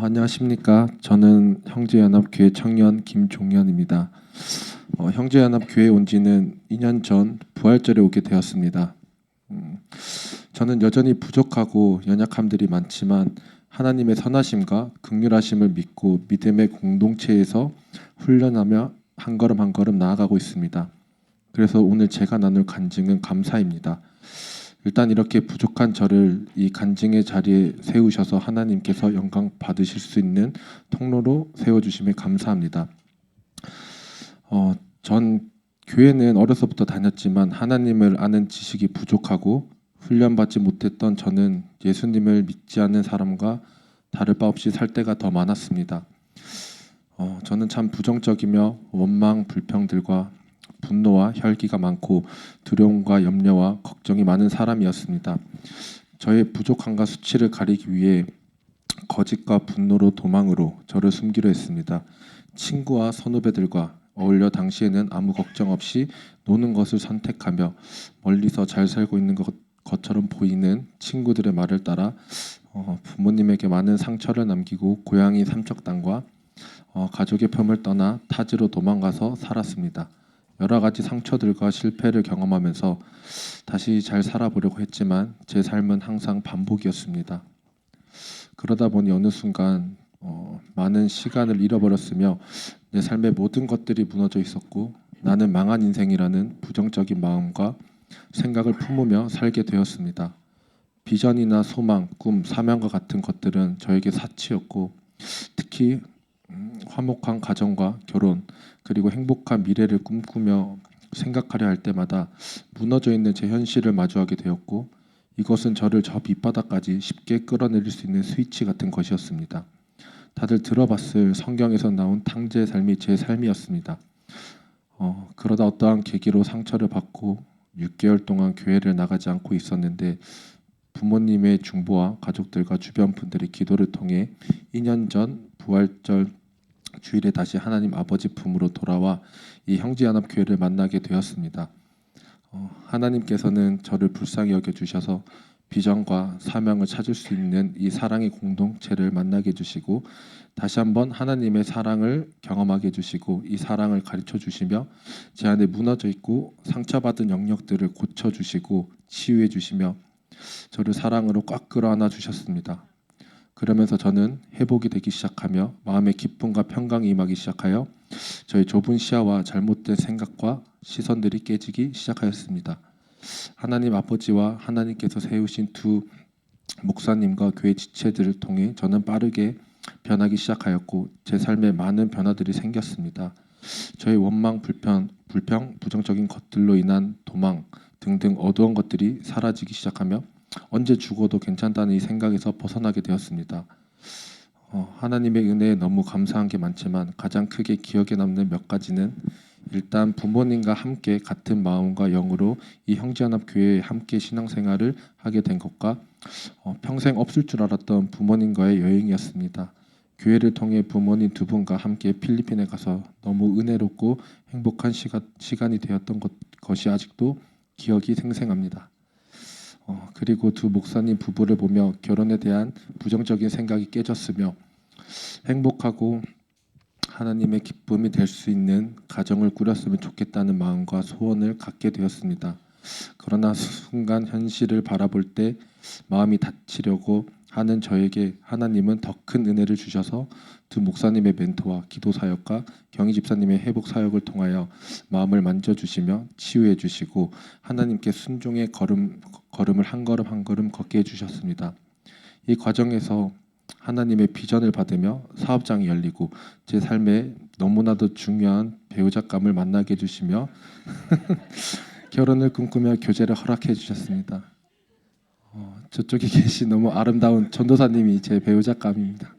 안녕하십니까. 저는 형제연합교회 청년 김종현입니다. 형제연합교회에 온 지는 2년 전 부활절에 오게 되었습니다. 저는 여전히 부족하고 연약함들이 많지만 하나님의 선하심과 긍휼하심을 믿고 믿음의 공동체에서 훈련하며 한 걸음 한 걸음 나아가고 있습니다. 그래서 오늘 제가 나눌 간증은 감사입니다. 일단 이렇게 부족한 저를 이 간증의 자리에 세우셔서 하나님께서 영광 받으실 수 있는 통로로 세워주심에 감사합니다. 전 교회는 어려서부터 다녔지만 하나님을 아는 지식이 부족하고 훈련받지 못했던 저는 예수님을 믿지 않는 사람과 다를 바 없이 살 때가 더 많았습니다. 저는 참 부정적이며 원망, 불평들과 분노와 혈기가 많고 두려움과 염려와 걱정이 많은 사람이었습니다. 저의 부족함과 수치를 가리기 위해 거짓과 분노로 도망으로 저를 숨기려 했습니다. 친구와 선후배들과 어울려 당시에는 아무 걱정 없이 노는 것을 선택하며 멀리서 잘 살고 있는 것처럼 보이는 친구들의 말을 따라 부모님에게 많은 상처를 남기고 고향인 삼척당과 가족의 품을 떠나 타지로 도망가서 살았습니다. 여러 가지 상처들과 실패를 경험하면서 다시 잘 살아보려고 했지만 제 삶은 항상 반복이었습니다. 그러다 보니 어느 순간 많은 시간을 잃어버렸으며 내 삶의 모든 것들이 무너져 있었고 나는 망한 인생이라는 부정적인 마음과 생각을 품으며 살게 되었습니다. 비전이나 소망, 꿈, 사명과 같은 것들은 저에게 사치였고 특히 화목한 가정과 결혼 그리고 행복한 미래를 꿈꾸며 생각하려 할 때마다 무너져 있는 제 현실을 마주하게 되었고 이것은 저를 저 밑바닥까지 쉽게 끌어내릴 수 있는 스위치 같은 것이었습니다. 다들 들어봤을 성경에서 나온 탕자의 삶이 제 삶이었습니다. 그러다 어떠한 계기로 상처를 받고 6개월 동안 교회를 나가지 않고 있었는데 부모님의 중보와 가족들과 주변 분들의 기도를 통해 2년 전 부활절 주일에 다시 하나님 아버지 품으로 돌아와 이 형제연합교회를 만나게 되었습니다. 하나님께서는 저를 불쌍히 여겨주셔서 비전과 사명을 찾을 수 있는 이 사랑의 공동체를 만나게 해주시고 다시 한번 하나님의 사랑을 경험하게 해주시고 이 사랑을 가르쳐 주시며 제 안에 무너져 있고 상처받은 영역들을 고쳐주시고 치유해 주시며 저를 사랑으로 꽉 끌어안아 주셨습니다. 그러면서 저는 회복이 되기 시작하며 마음의 기쁨과 평강이 임하기 시작하여 저의 좁은 시야와 잘못된 생각과 시선들이 깨지기 시작하였습니다. 하나님 아버지와 하나님께서 세우신 두 목사님과 교회 지체들을 통해 저는 빠르게 변하기 시작하였고 제 삶에 많은 변화들이 생겼습니다. 저의 원망, 불평, 부정적인 것들로 인한 도망 등등 어두운 것들이 사라지기 시작하며 언제 죽어도 괜찮다는 이 생각에서 벗어나게 되었습니다. 하나님의 은혜에 너무 감사한 게 많지만 가장 크게 기억에 남는 몇 가지는 일단 부모님과 함께 같은 마음과 영으로 이 형제연합교회에 함께 신앙생활을 하게 된 것과 평생 없을 줄 알았던 부모님과의 여행이었습니다. 교회를 통해 부모님 두 분과 함께 필리핀에 가서 너무 은혜롭고 행복한 시간이 되었던 것이 아직도 기억이 생생합니다. 그리고 두 목사님 부부를 보며 결혼에 대한 부정적인 생각이 깨졌으며 행복하고 하나님의 기쁨이 될 수 있는 가정을 꾸렸으면 좋겠다는 마음과 소원을 갖게 되었습니다. 그러나 순간 현실을 바라볼 때 마음이 다치려고 하는 저에게 하나님은 더 큰 은혜를 주셔서 두 목사님의 멘토와 기도 사역과 경희 집사님의 회복 사역을 통하여 마음을 만져주시며 치유해 주시고 하나님께 순종의 걸음을 한 걸음 한 걸음 걷게 해주셨습니다. 이 과정에서 하나님의 비전을 받으며 사업장이 열리고 제 삶에 너무나도 중요한 배우자감을 만나게 해주시며 결혼을 꿈꾸며 교제를 허락해 주셨습니다. 저쪽에 계신 너무 아름다운 전도사님이 제 배우자감입니다.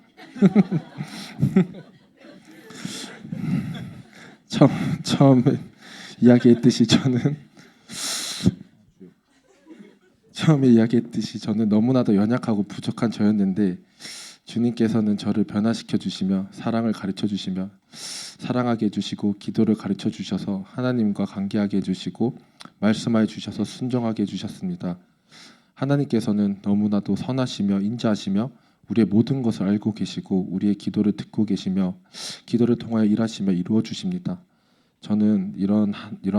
처음에 이야기했듯이 저는 너무나도 연약하고 부족한 저였는데 주님께서는 저를 변화시켜 주시며 사랑을 가르쳐 주시며 사랑하게 해주시고 기도를 가르쳐 주셔서 하나님과 관계하게 해주시고 말씀하여 주셔서 순종하게 해주셨습니다. 하나님께서는 너무나도 선하시며 인자하시며 우리의 모든 것을 알고 계시고 우리의 기도를 듣고 계시며 기도를 통하여 일하시며 이루어 주십니다. 저는 이런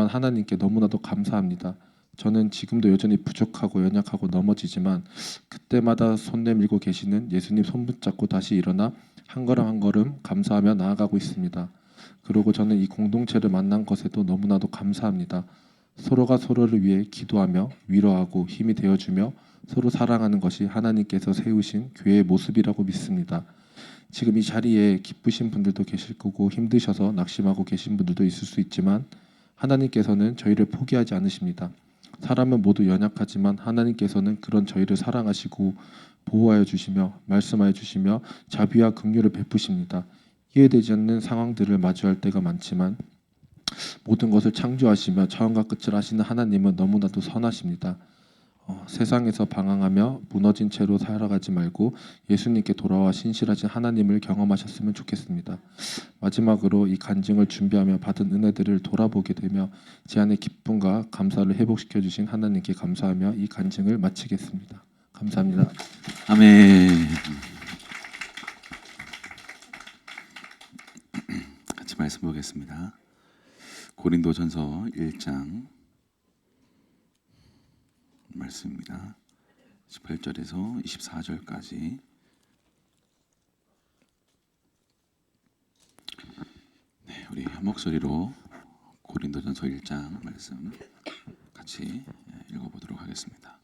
하나님께 너무나도 감사합니다. 저는 지금도 여전히 부족하고 연약하고 넘어지지만 그때마다 손 내밀고 계시는 예수님 손 붙잡고 다시 일어나 한 걸음 한 걸음 감사하며 나아가고 있습니다. 그리고 저는 이 공동체를 만난 것에도 너무나도 감사합니다. 서로가 서로를 위해 기도하며 위로하고 힘이 되어주며 서로 사랑하는 것이 하나님께서 세우신 교회의 모습이라고 믿습니다. 지금 이 자리에 기쁘신 분들도 계실 거고 힘드셔서 낙심하고 계신 분들도 있을 수 있지만 하나님께서는 저희를 포기하지 않으십니다. 사람은 모두 연약하지만 하나님께서는 그런 저희를 사랑하시고 보호하여 주시며 말씀하여 주시며 자비와 긍휼을 베푸십니다. 이해되지 않는 상황들을 마주할 때가 많지만 모든 것을 창조하시며 처음과 끝을 아시는 하나님은 너무나도 선하십니다. 세상에서 방황하며 무너진 채로 살아가지 말고 예수님께 돌아와 신실하신 하나님을 경험하셨으면 좋겠습니다. 마지막으로 이 간증을 준비하며 받은 은혜들을 돌아보게 되며 제 안의 기쁨과 감사를 회복시켜 주신 하나님께 감사하며 이 간증을 마치겠습니다. 감사합니다. 아멘. 같이 말씀 보겠습니다. 고린도전서 1장 말씀입니다. 18절에서 24절까지. 네, 우리 한 목소리로 고린도전서 1장 말씀 같이 읽어보도록 하겠습니다.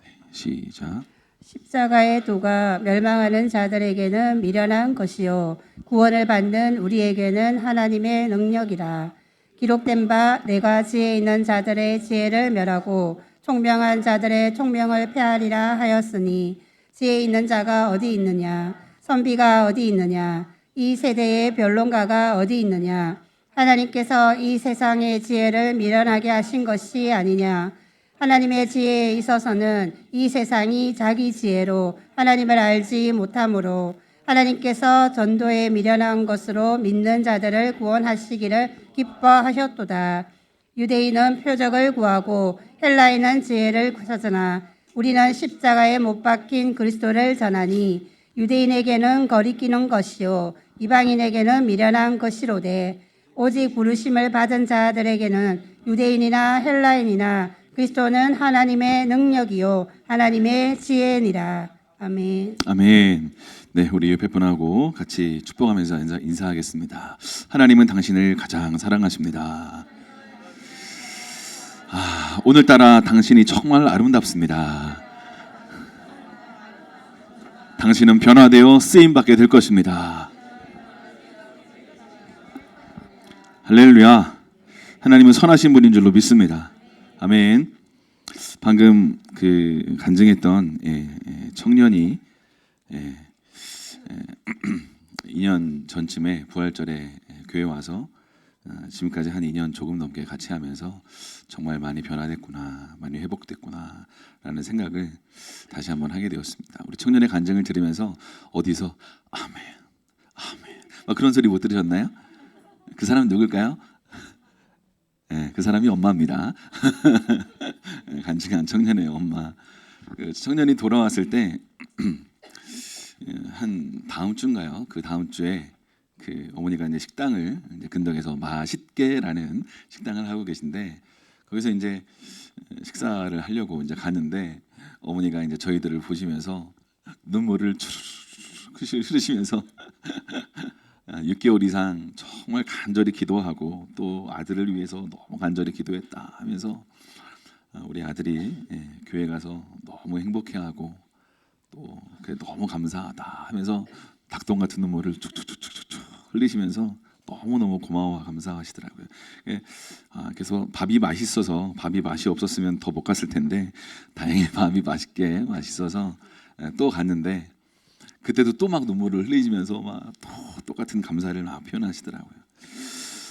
네, 시작. 십자가의 도가 멸망하는 자들에게는 미련한 것이요 구원을 받는 우리에게는 하나님의 능력이라. 기록된 바 내가 지혜 있는 자들의 지혜를 멸하고 총명한 자들의 총명을 폐하리라 하였으니 지혜 있는 자가 어디 있느냐 선비가 어디 있느냐 이 세대의 변론가가 어디 있느냐. 하나님께서 이 세상의 지혜를 미련하게 하신 것이 아니냐. 하나님의 지혜에 있어서는 이 세상이 자기 지혜로 하나님을 알지 못하므로 하나님께서 전도에 미련한 것으로 믿는 자들을 구원하시기를 기뻐하셨도다. 유대인은 표적을 구하고 헬라인은 지혜를 찾으나 우리는 십자가에 못 박힌 그리스도를 전하니 유대인에게는 거리끼는 것이요 이방인에게는 미련한 것이로되 오직 부르심을 받은 자들에게는 유대인이나 헬라인이나 그리스도는 하나님의 능력이요 하나님의 지혜니라. 아멘. 아멘. 네, 우리 옆에 분하고 같이 축복하면서 인사하겠습니다. 하나님은 당신을 가장 사랑하십니다. 오늘따라 당신이 정말 아름답습니다. 당신은 변화되어 쓰임받게 될 것입니다. 할렐루야. 하나님은 선하신 분인 줄로 믿습니다. 아멘. 방금 그 간증했던 청년이 2년 전쯤에 부활절에 교회 와서 지금까지 한 2년 조금 넘게 같이 하면서 정말 많이 변화됐구나, 많이 회복됐구나 라는 생각을 다시 한번 하게 되었습니다. 우리 청년의 간증을 들으면서 어디서 아멘, 아멘 막 그런 소리 못 들으셨나요? 그 사람은 누굴까요? 네, 그 사람이 엄마입니다. 간증한 청년의 엄마. 그 청년이 돌아왔을 때 한 다음 주인가요? 그 다음 주에 그 어머니가 이제 식당을 이제 근덕에서 맛있게라는 식당을 하고 계신데 거기서 이제 식사를 하려고 이제 가는데 어머니가 이제 저희들을 보시면서 눈물을 추르르 흐르시면서 6개월 이상 정말 간절히 기도하고 또 아들을 위해서 너무 간절히 기도했다 하면서 우리 아들이 교회 가서 너무 행복해하고 또 그래 너무 감사하다 하면서 닭똥 같은 눈물을 툭툭툭툭툭 흘리시면서 너무너무 고마워 감사하시더라고요. 그래서 밥이 맛있어서 밥이 맛이 없었으면 더 못 갔을 텐데 다행히 밥이 맛있게 맛있어서 또 갔는데 그때도 또 막 눈물을 흘리시면서 막 똑같은 감사를 막 표현하시더라고요.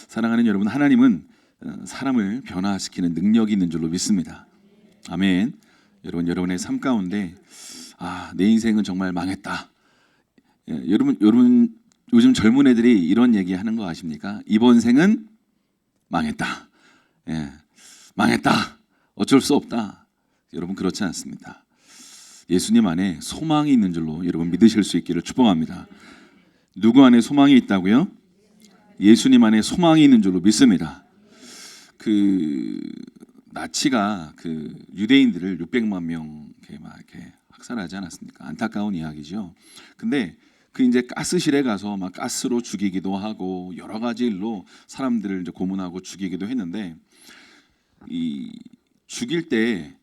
사랑하는 여러분, 하나님은 사람을 변화시키는 능력이 있는 줄로 믿습니다. 아멘. 여러분의 삶 가운데 내 인생은 정말 망했다. 여러분 요즘 젊은 애들이 이런 얘기하는 거 아십니까? 이번 생은 망했다. 망했다. 어쩔 수 없다. 여러분 그렇지 않습니다. 예수님 안에 소망이 있는 줄로 여러분 믿으실 수 있기를 축복합니다. 누구 안에 소망이 있다고요? 예수님 안에 소망이 있는 줄로 믿습니다. 그 나치가 그 유대인들을 600만 명 이렇게 학살하지 않았습니까? 안타까운 이야기죠. 근데 그 이제 가스실에 가서 막 가스로 죽이기도 하고 여러 가지 일로 사람들을 이제 고문하고 죽이기도 했는데, 이 죽일 때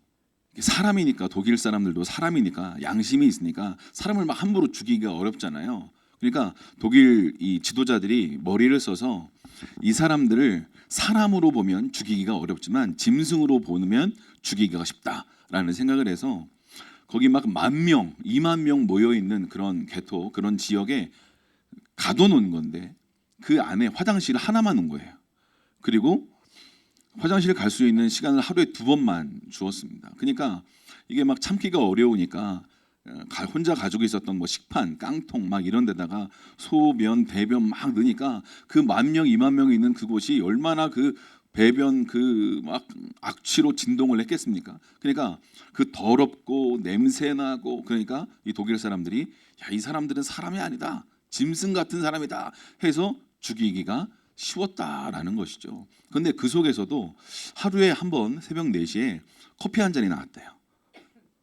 사람이니까, 독일 사람들도 사람이니까 양심이 있으니까 사람을 막 함부로 죽이기가 어렵잖아요. 그러니까 독일 이 지도자들이 머리를 써서 이 사람들을 사람으로 보면 죽이기가 어렵지만 짐승으로 보면 죽이기가 쉽다라는 생각을 해서 거기 막 10,000명, 20,000명 모여 있는 그런 개토, 그런 지역에 가둬놓은 건데 그 안에 화장실 하나만 놓은 거예요. 그리고 화장실 갈 수 있는 시간을 하루에 2번만 주었습니다. 그러니까 이게 막 참기가 어려우니까 혼자 가지고 있었던 뭐 식판, 깡통 막 이런 데다가 소변, 배변 막 넣으니까 그 10,000명, 20,000명이 있는 그곳이 얼마나 그 배변 그 막 악취로 진동을 했겠습니까? 그러니까 그 더럽고 냄새 나고, 그러니까 이 독일 사람들이 야, 이 사람들은 사람이 아니다, 짐승 같은 사람이다 해서 죽이기가 쉬웠다라는 것이죠. 그런데 그 속에서도 하루에 한 번 새벽 4시에 커피 한 잔이 나왔대요.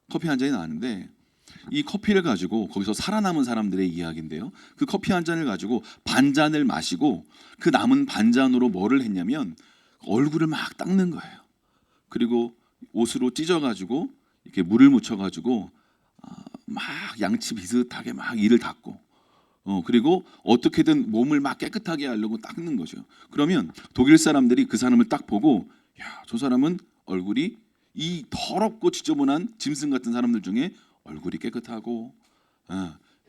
커피 한 잔이 나왔는데 이 커피를 가지고, 거기서 살아남은 사람들의 이야기인데요, 그 커피 한 잔을 가지고 반잔을 마시고 그 남은 반잔으로 뭐를 했냐면 얼굴을 막 닦는 거예요. 그리고 옷으로 찢어가지고 이렇게 물을 묻혀가지고 막 양치 비슷하게 막 이를 닦고, 그리고 어떻게든 몸을 막 깨끗하게 하려고 닦는 거죠. 그러면 독일 사람들이 그 사람을 딱 보고, 야, 저 사람은 얼굴이 이 더럽고 지저분한 짐승 같은 사람들 중에 얼굴이 깨끗하고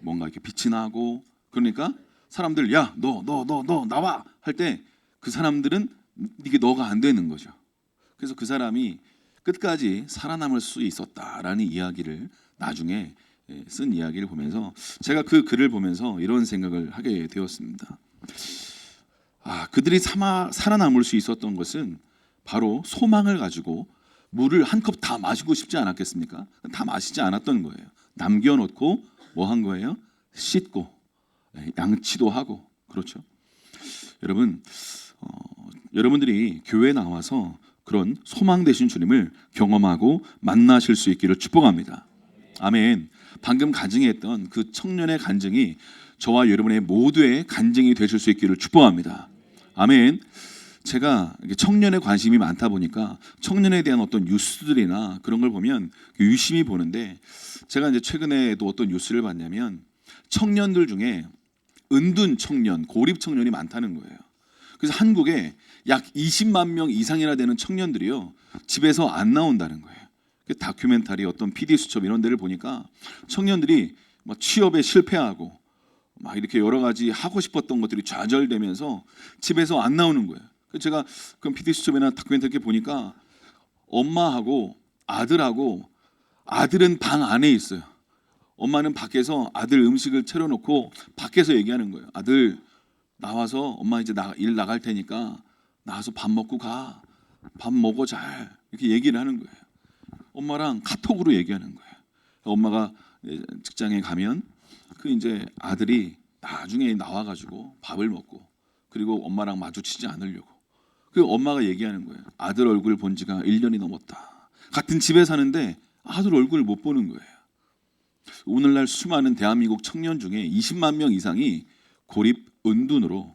뭔가 이렇게 빛이 나고, 그러니까 사람들 야, 너 나와 할 때 그 사람들은 이게 너가 안 되는 거죠. 그래서 그 사람이 끝까지 살아남을 수 있었다라는 이야기를 나중에 쓴 이야기를 보면서 제가 그 글을 보면서 이런 생각을 하게 되었습니다. 그들이 살아남을 수 있었던 것은 바로 소망을 가지고 물을 한 컵 다 마시고 싶지 않았겠습니까? 다 마시지 않았던 거예요. 남겨놓고 뭐 한 거예요? 씻고 양치도 하고. 그렇죠. 여러분, 여러분들이 교회에 나와서 그런 소망 되신 주님을 경험하고 만나실 수 있기를 축복합니다. 아멘. 방금 간증했던 그 청년의 간증이 저와 여러분의 모두의 간증이 되실 수 있기를 축복합니다. 아멘. 제가 청년에 관심이 많다 보니까 청년에 대한 어떤 뉴스들이나 그런 걸 보면 유심히 보는데, 제가 이제 최근에도 어떤 뉴스를 봤냐면 청년들 중에 은둔 청년, 고립 청년이 많다는 거예요. 그래서 한국에 약 20만 명 이상이나 되는 청년들이요, 집에서 안 나온다는 거예요. 다큐멘터리, 어떤 PD 수첩 이런 데를 보니까 청년들이 막 취업에 실패하고 막 이렇게 여러 가지 하고 싶었던 것들이 좌절되면서 집에서 안 나오는 거예요. 그래서 제가 그 PD 수첩이나 다큐멘터리 보니까 엄마하고 아들하고, 아들은 방 안에 있어요. 엄마는 밖에서 아들 음식을 차려놓고 밖에서 얘기하는 거예요. 아들 나와서 엄마 이제 일 나갈 테니까 나와서 밥 먹고 가. 밥 먹어 잘. 이렇게 얘기를 하는 거예요. 엄마랑 카톡으로 얘기하는 거예요. 엄마가 직장에 가면 그 이제 아들이 나중에 나와가지고 밥을 먹고, 그리고 엄마랑 마주치지 않으려고. 그 엄마가 얘기하는 거예요. 아들 얼굴 본 지가 1년이 넘었다. 같은 집에 사는데 아들 얼굴을 못 보는 거예요. 오늘날 수많은 대한민국 청년 중에 20만 명 이상이 고립 은둔으로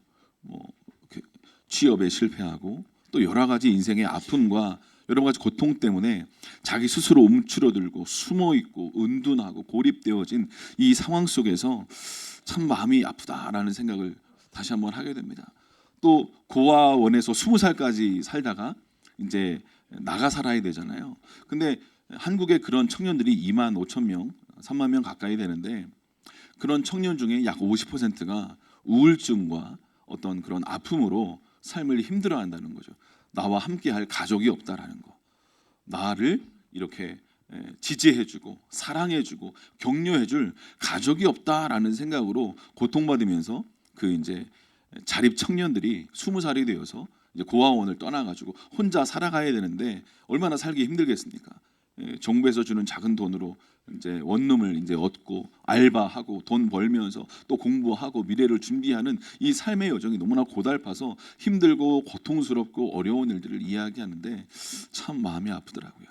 취업에 실패하고 또 여러 가지 인생의 아픔과 여러 가지 고통 때문에 자기 스스로 움츠러들고 숨어 있고 은둔하고 고립되어진 이 상황 속에서 참 마음이 아프다라는 생각을 다시 한번 하게 됩니다. 또 고아원에서 20살까지 살다가 이제 나가 살아야 되잖아요. 근데 한국에 그런 청년들이 25,000명, 3만 명 가까이 되는데, 그런 청년 중에 약 50%가 우울증과 어떤 그런 아픔으로 삶을 힘들어한다는 거죠. 나와 함께할 가족이 없다라는 거, 나를 이렇게 지지해주고 사랑해주고 격려해줄 가족이 없다라는 생각으로 고통받으면서 그 이제 자립 청년들이 20살이 되어서 이제 고아원을 떠나가지고 혼자 살아가야 되는데 얼마나 살기 힘들겠습니까? 정부에서 주는 작은 돈으로 이제 원룸을 이제 얻고 알바하고 돈 벌면서 또 공부하고 미래를 준비하는 이 삶의 여정이 너무나 고달파서 힘들고 고통스럽고 어려운 일들을 이야기하는데 참 마음이 아프더라고요.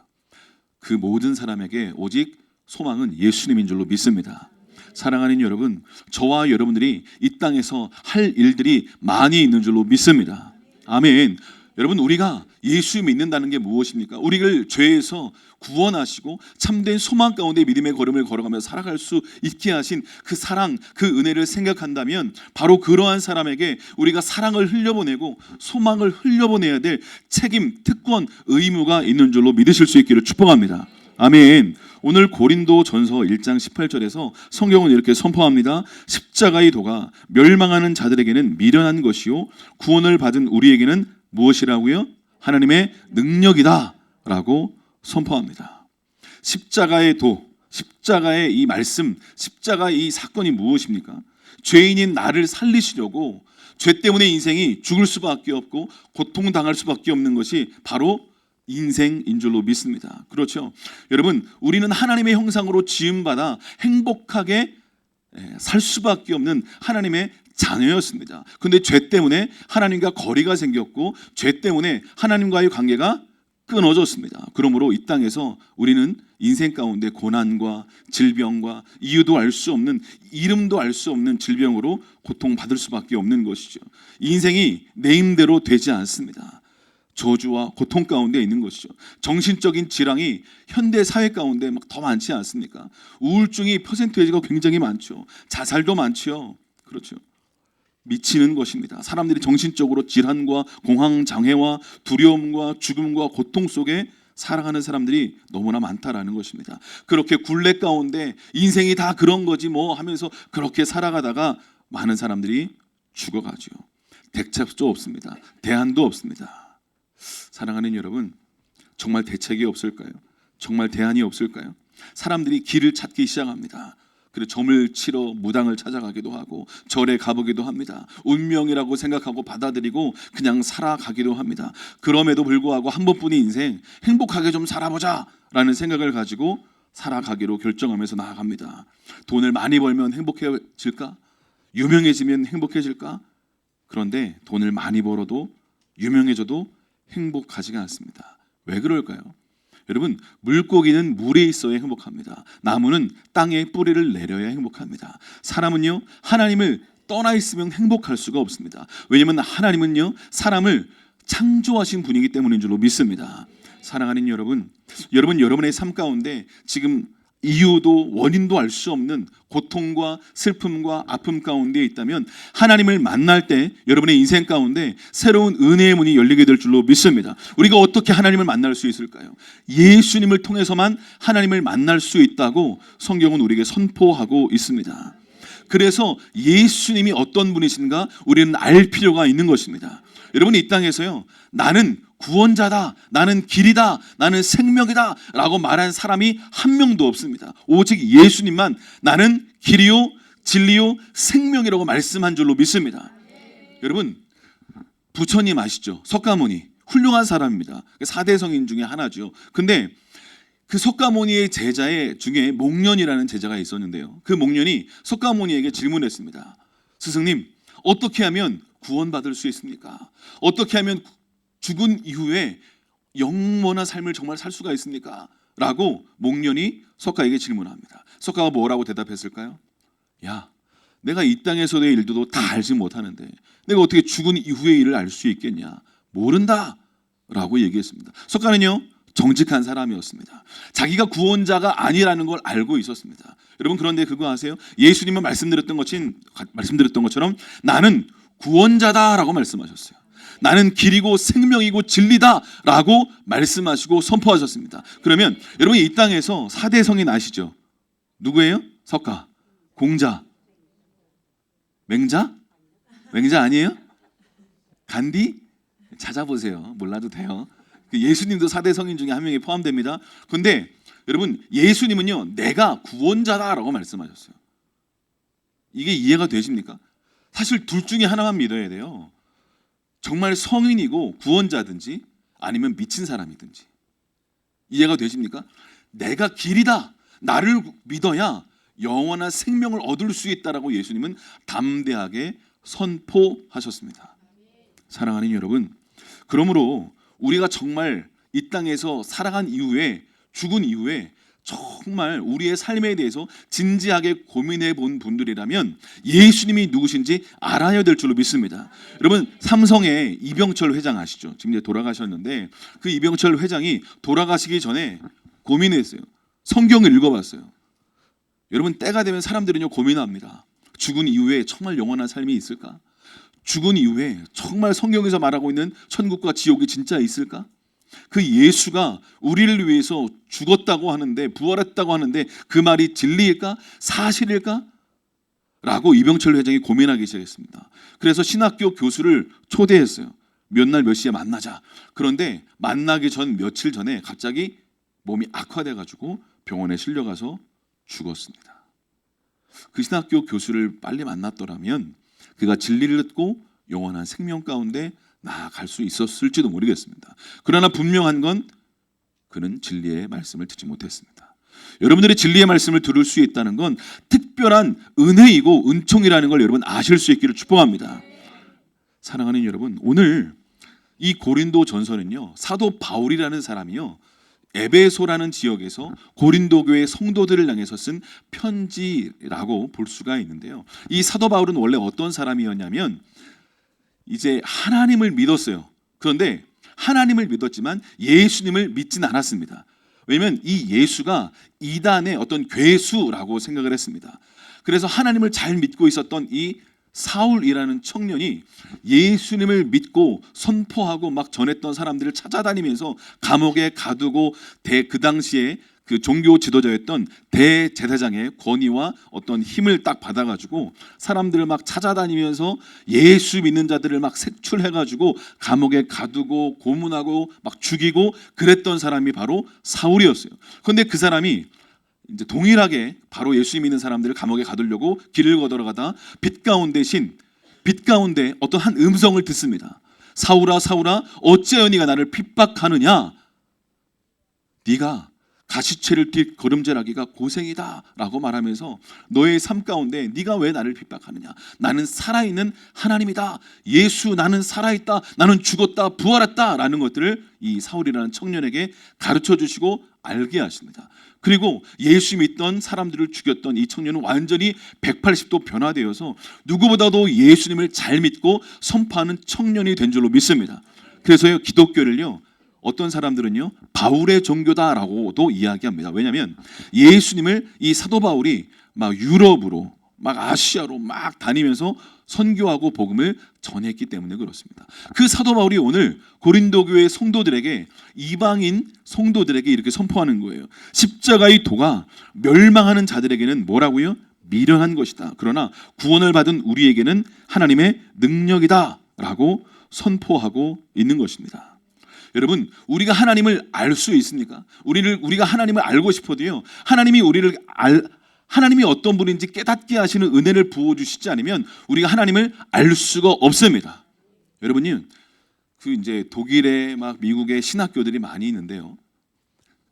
그 모든 사람에게 오직 소망은 예수님인 줄로 믿습니다. 사랑하는 여러분, 저와 여러분들이 이 땅에서 할 일들이 많이 있는 줄로 믿습니다. 아멘. 여러분, 우리가 예수 믿는다는 게 무엇입니까? 우리를 죄에서 구원하시고 참된 소망 가운데 믿음의 걸음을 걸어가며 살아갈 수 있게 하신 그 사랑, 그 은혜를 생각한다면 바로 그러한 사람에게 우리가 사랑을 흘려보내고 소망을 흘려보내야 될 책임, 특권, 의무가 있는 줄로 믿으실 수 있기를 축복합니다. 아멘. 오늘 고린도 전서 1장 18절에서 성경은 이렇게 선포합니다. 십자가의 도가 멸망하는 자들에게는 미련한 것이요 구원을 받은 우리에게는 무엇이라고요? 하나님의 능력이다 라고 선포합니다. 십자가의 도, 십자가의 이 말씀, 십자가의 이 사건이 무엇입니까? 죄인인 나를 살리시려고 죄 때문에 인생이 죽을 수밖에 없고 고통당할 수밖에 없는 것이 바로 인생인 줄로 믿습니다. 그렇죠? 여러분, 우리는 하나님의 형상으로 지음받아 행복하게 살 수밖에 없는 하나님의 자녀였습니다. 그런데 죄 때문에 하나님과 거리가 생겼고 죄 때문에 하나님과의 관계가 끊어졌습니다. 그러므로 이 땅에서 우리는 인생 가운데 고난과 질병과 이유도 알 수 없는, 이름도 알 수 없는 질병으로 고통받을 수밖에 없는 것이죠. 인생이 내 힘대로 되지 않습니다. 저주와 고통 가운데 있는 것이죠. 정신적인 질환이 현대 사회 가운데 막 더 많지 않습니까? 우울증이 퍼센테이지가 굉장히 많죠. 자살도 많죠. 그렇죠. 미치는 것입니다. 사람들이 정신적으로 질환과 공황 장애와 두려움과 죽음과 고통 속에 살아가는 사람들이 너무나 많다라는 것입니다. 그렇게 굴레 가운데 인생이 다 그런 거지 뭐 하면서 그렇게 살아가다가 많은 사람들이 죽어가죠. 대책도 없습니다. 대안도 없습니다. 사랑하는 여러분, 정말 대책이 없을까요? 정말 대안이 없을까요? 사람들이 길을 찾기 시작합니다. 그리고 점을 치러 무당을 찾아가기도 하고 절에 가보기도 합니다. 운명이라고 생각하고 받아들이고 그냥 살아가기도 합니다. 그럼에도 불구하고 한 번뿐인 인생 행복하게 좀 살아보자 라는 생각을 가지고 살아가기로 결정하면서 나아갑니다. 돈을 많이 벌면 행복해질까? 유명해지면 행복해질까? 그런데 돈을 많이 벌어도 유명해져도 행복하지가 않습니다. 왜 그럴까요? 여러분, 물고기는 물에 있어야 행복합니다. 나무는 땅에 뿌리를 내려야 행복합니다. 사람은요, 하나님을 떠나 있으면 행복할 수가 없습니다. 왜냐하면 하나님은요, 사람을 창조하신 분이기 때문인 줄로 믿습니다. 사랑하는 여러분, 여러분의 삶 가운데 지금 이유도 원인도 알 수 없는 고통과 슬픔과 아픔 가운데 있다면 하나님을 만날 때 여러분의 인생 가운데 새로운 은혜의 문이 열리게 될 줄로 믿습니다. 우리가 어떻게 하나님을 만날 수 있을까요? 예수님을 통해서만 하나님을 만날 수 있다고 성경은 우리에게 선포하고 있습니다. 그래서 예수님이 어떤 분이신가 우리는 알 필요가 있는 것입니다. 여러분, 이 땅에서요, 나는 구원자다, 나는 길이다, 나는 생명이다 라고 말한 사람이 한 명도 없습니다. 오직 예수님만 나는 길이요 진리요 생명이라고 말씀한 줄로 믿습니다. 여러분, 부처님 아시죠? 석가모니 훌륭한 사람입니다. 4대 성인 중에 하나죠. 근데 그 석가모니의 제자의 중에 목련이라는 제자가 있었는데요. 그 목련이 석가모니에게 질문했습니다. 스승님, 어떻게 하면 구원받을 수 있습니까? 어떻게 하면 죽은 이후에 영원한 삶을 정말 살 수가 있습니까? 라고 목련이 석가에게 질문합니다. 석가가 뭐라고 대답했을까요? 야, 내가 이 땅에서의 일도 다 알지 못하는데 내가 어떻게 죽은 이후의 일을 알 수 있겠냐? 모른다 라고 얘기했습니다. 석가는요, 정직한 사람이었습니다. 자기가 구원자가 아니라는 걸 알고 있었습니다. 여러분, 그런데 그거 아세요? 예수님은 말씀드렸던 것처럼 나는 구원자다라고 말씀하셨어요. 나는 길이고 생명이고 진리다라고 말씀하시고 선포하셨습니다. 그러면 여러분, 이 땅에서 4대 성인 아시죠? 누구예요? 석가, 공자, 맹자? 맹자 아니에요? 간디? 찾아보세요. 몰라도 돼요. 예수님도 4대 성인 중에 한 명이 포함됩니다. 그런데 여러분, 예수님은요, 내가 구원자다라고 말씀하셨어요. 이게 이해가 되십니까? 사실 둘 중에 하나만 믿어야 돼요. 정말 성인이고 구원자든지 아니면 미친 사람이든지. 이해가 되십니까? 내가 길이다. 나를 믿어야 영원한 생명을 얻을 수 있다라고 예수님은 담대하게 선포하셨습니다. 사랑하는 여러분, 그러므로 우리가 정말 이 땅에서 살아간 이후에, 죽은 이후에 정말 우리의 삶에 대해서 진지하게 고민해 본 분들이라면 예수님이 누구신지 알아야 될 줄로 믿습니다. 여러분, 삼성의 이병철 회장 아시죠? 지금 이제 돌아가셨는데 그 이병철 회장이 돌아가시기 전에 고민했어요. 성경을 읽어봤어요. 여러분, 때가 되면 사람들은요 고민합니다. 죽은 이후에 정말 영원한 삶이 있을까? 죽은 이후에 정말 성경에서 말하고 있는 천국과 지옥이 진짜 있을까? 그 예수가 우리를 위해서 죽었다고 하는데, 부활했다고 하는데 그 말이 진리일까? 사실일까? 라고 이병철 회장이 고민하기 시작했습니다. 그래서 신학교 교수를 초대했어요. 몇 날 몇 시에 만나자. 그런데 만나기 전 며칠 전에 갑자기 몸이 악화돼가지고 병원에 실려가서 죽었습니다. 그 신학교 교수를 빨리 만났더라면 그가 진리를 듣고 영원한 생명 가운데 나아갈 수 있었을지도 모르겠습니다. 그러나 분명한 건 그는 진리의 말씀을 듣지 못했습니다. 여러분들이 진리의 말씀을 들을 수 있다는 건 특별한 은혜이고 은총이라는 걸 여러분 아실 수 있기를 축복합니다. 사랑하는 여러분, 오늘 이 고린도 전서는요, 사도 바울이라는 사람이요, 에베소라는 지역에서 고린도 교회 성도들을 향해서 쓴 편지라고 볼 수가 있는데요. 이 사도 바울은 원래 어떤 사람이었냐면 이제 하나님을 믿었어요. 그런데 하나님을 믿었지만 예수님을 믿진 않았습니다. 왜냐하면 이 예수가 이단의 어떤 괴수라고 생각을 했습니다. 그래서 하나님을 잘 믿고 있었던 이 사울이라는 청년이 예수님을 믿고 선포하고 막 전했던 사람들을 찾아다니면서 감옥에 가두고 그 당시에 그 종교 지도자였던 대제사장의 권위와 어떤 힘을 딱 받아가지고 사람들을 막 찾아다니면서 예수 믿는 자들을 막 색출해가지고 감옥에 가두고 고문하고 막 죽이고 그랬던 사람이 바로 사울이었어요. 그런데 그 사람이 이제 동일하게 바로 예수 믿는 사람들을 감옥에 가두려고 길을 걸어가다 빛 가운데 어떤 한 음성을 듣습니다. 사울아 사울아 어찌하여 네가 나를 핍박하느냐? 네가 가시체를 뒷걸음질하기가 고생이다 라고 말하면서 너의 삶 가운데 네가 왜 나를 핍박하느냐? 나는 살아있는 하나님이다. 예수 나는 살아있다. 나는 죽었다. 부활했다 라는 것들을 이 사울이라는 청년에게 가르쳐 주시고 알게 하십니다. 그리고 예수 믿던 사람들을 죽였던 이 청년은 완전히 180도 변화되어서 누구보다도 예수님을 잘 믿고 선포하는 청년이 된 줄로 믿습니다. 그래서요, 기독교를요, 어떤 사람들은요 바울의 종교다라고도 이야기합니다. 왜냐하면 예수님을 이 사도 바울이 막 유럽으로 막 아시아로 막 다니면서 선교하고 복음을 전했기 때문에 그렇습니다. 그 사도 바울이 오늘 고린도 교회 성도들에게, 이방인 성도들에게 이렇게 선포하는 거예요. 십자가의 도가 멸망하는 자들에게는 뭐라고요? 미련한 것이다. 그러나 구원을 받은 우리에게는 하나님의 능력이다 라고 선포하고 있는 것입니다. 여러분, 우리가 하나님을 알 수 있습니까? 우리가 하나님을 알고 싶어도요, 하나님이 어떤 분인지 깨닫게 하시는 은혜를 부어주시지 않으면 우리가 하나님을 알 수가 없습니다. 여러분이 그 이제 독일에 막 미국에 신학교들이 많이 있는데요,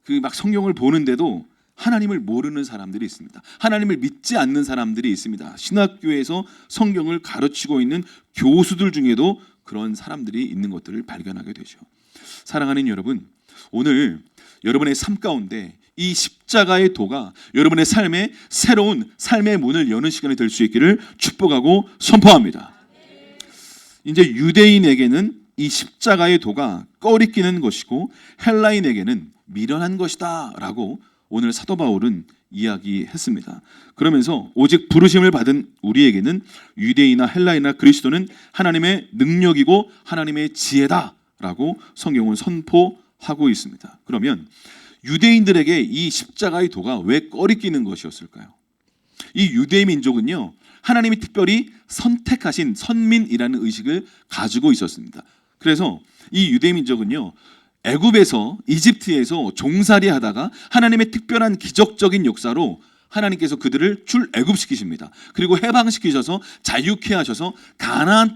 그 막 성경을 보는데도 하나님을 모르는 사람들이 있습니다. 하나님을 믿지 않는 사람들이 있습니다. 신학교에서 성경을 가르치고 있는 교수들 중에도 그런 사람들이 있는 것들을 발견하게 되죠. 사랑하는 여러분, 오늘 여러분의 삶 가운데 이 십자가의 도가 여러분의 삶에 새로운 삶의 문을 여는 시간이 될 수 있기를 축복하고 선포합니다. 이제 유대인에게는 이 십자가의 도가 꺼리끼는 것이고 헬라인에게는 미련한 것이다 라고 오늘 사도 바울은 이야기했습니다. 그러면서 오직 부르심을 받은 우리에게는 유대인이나 헬라인이나 그리스도는 하나님의 능력이고 하나님의 지혜다 라고 성경은 선포하고 있습니다. 그러면 유대인들에게 이 십자가의 도가 왜 꺼리끼는 것이었을까요? 이 유대 민족은요, 하나님이 특별히 선택하신 선민이라는 의식을 가지고 있었습니다. 그래서 이 유대 민족은요, 애굽에서, 이집트에서 종살이 하다가 하나님의 특별한 기적적인 역사로 하나님께서 그들을 출애굽시키십니다. 그리고 해방시키셔서 자유케 하셔서 가나안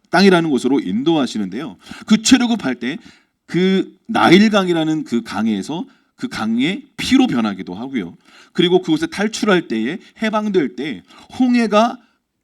땅이라는 곳으로 인도하시는데요, 그 출애굽할 때 그 나일강이라는 그 강에서 그 강의 피로 변하기도 하고요. 그리고 그곳에 탈출할 때에 해방될 때 홍해가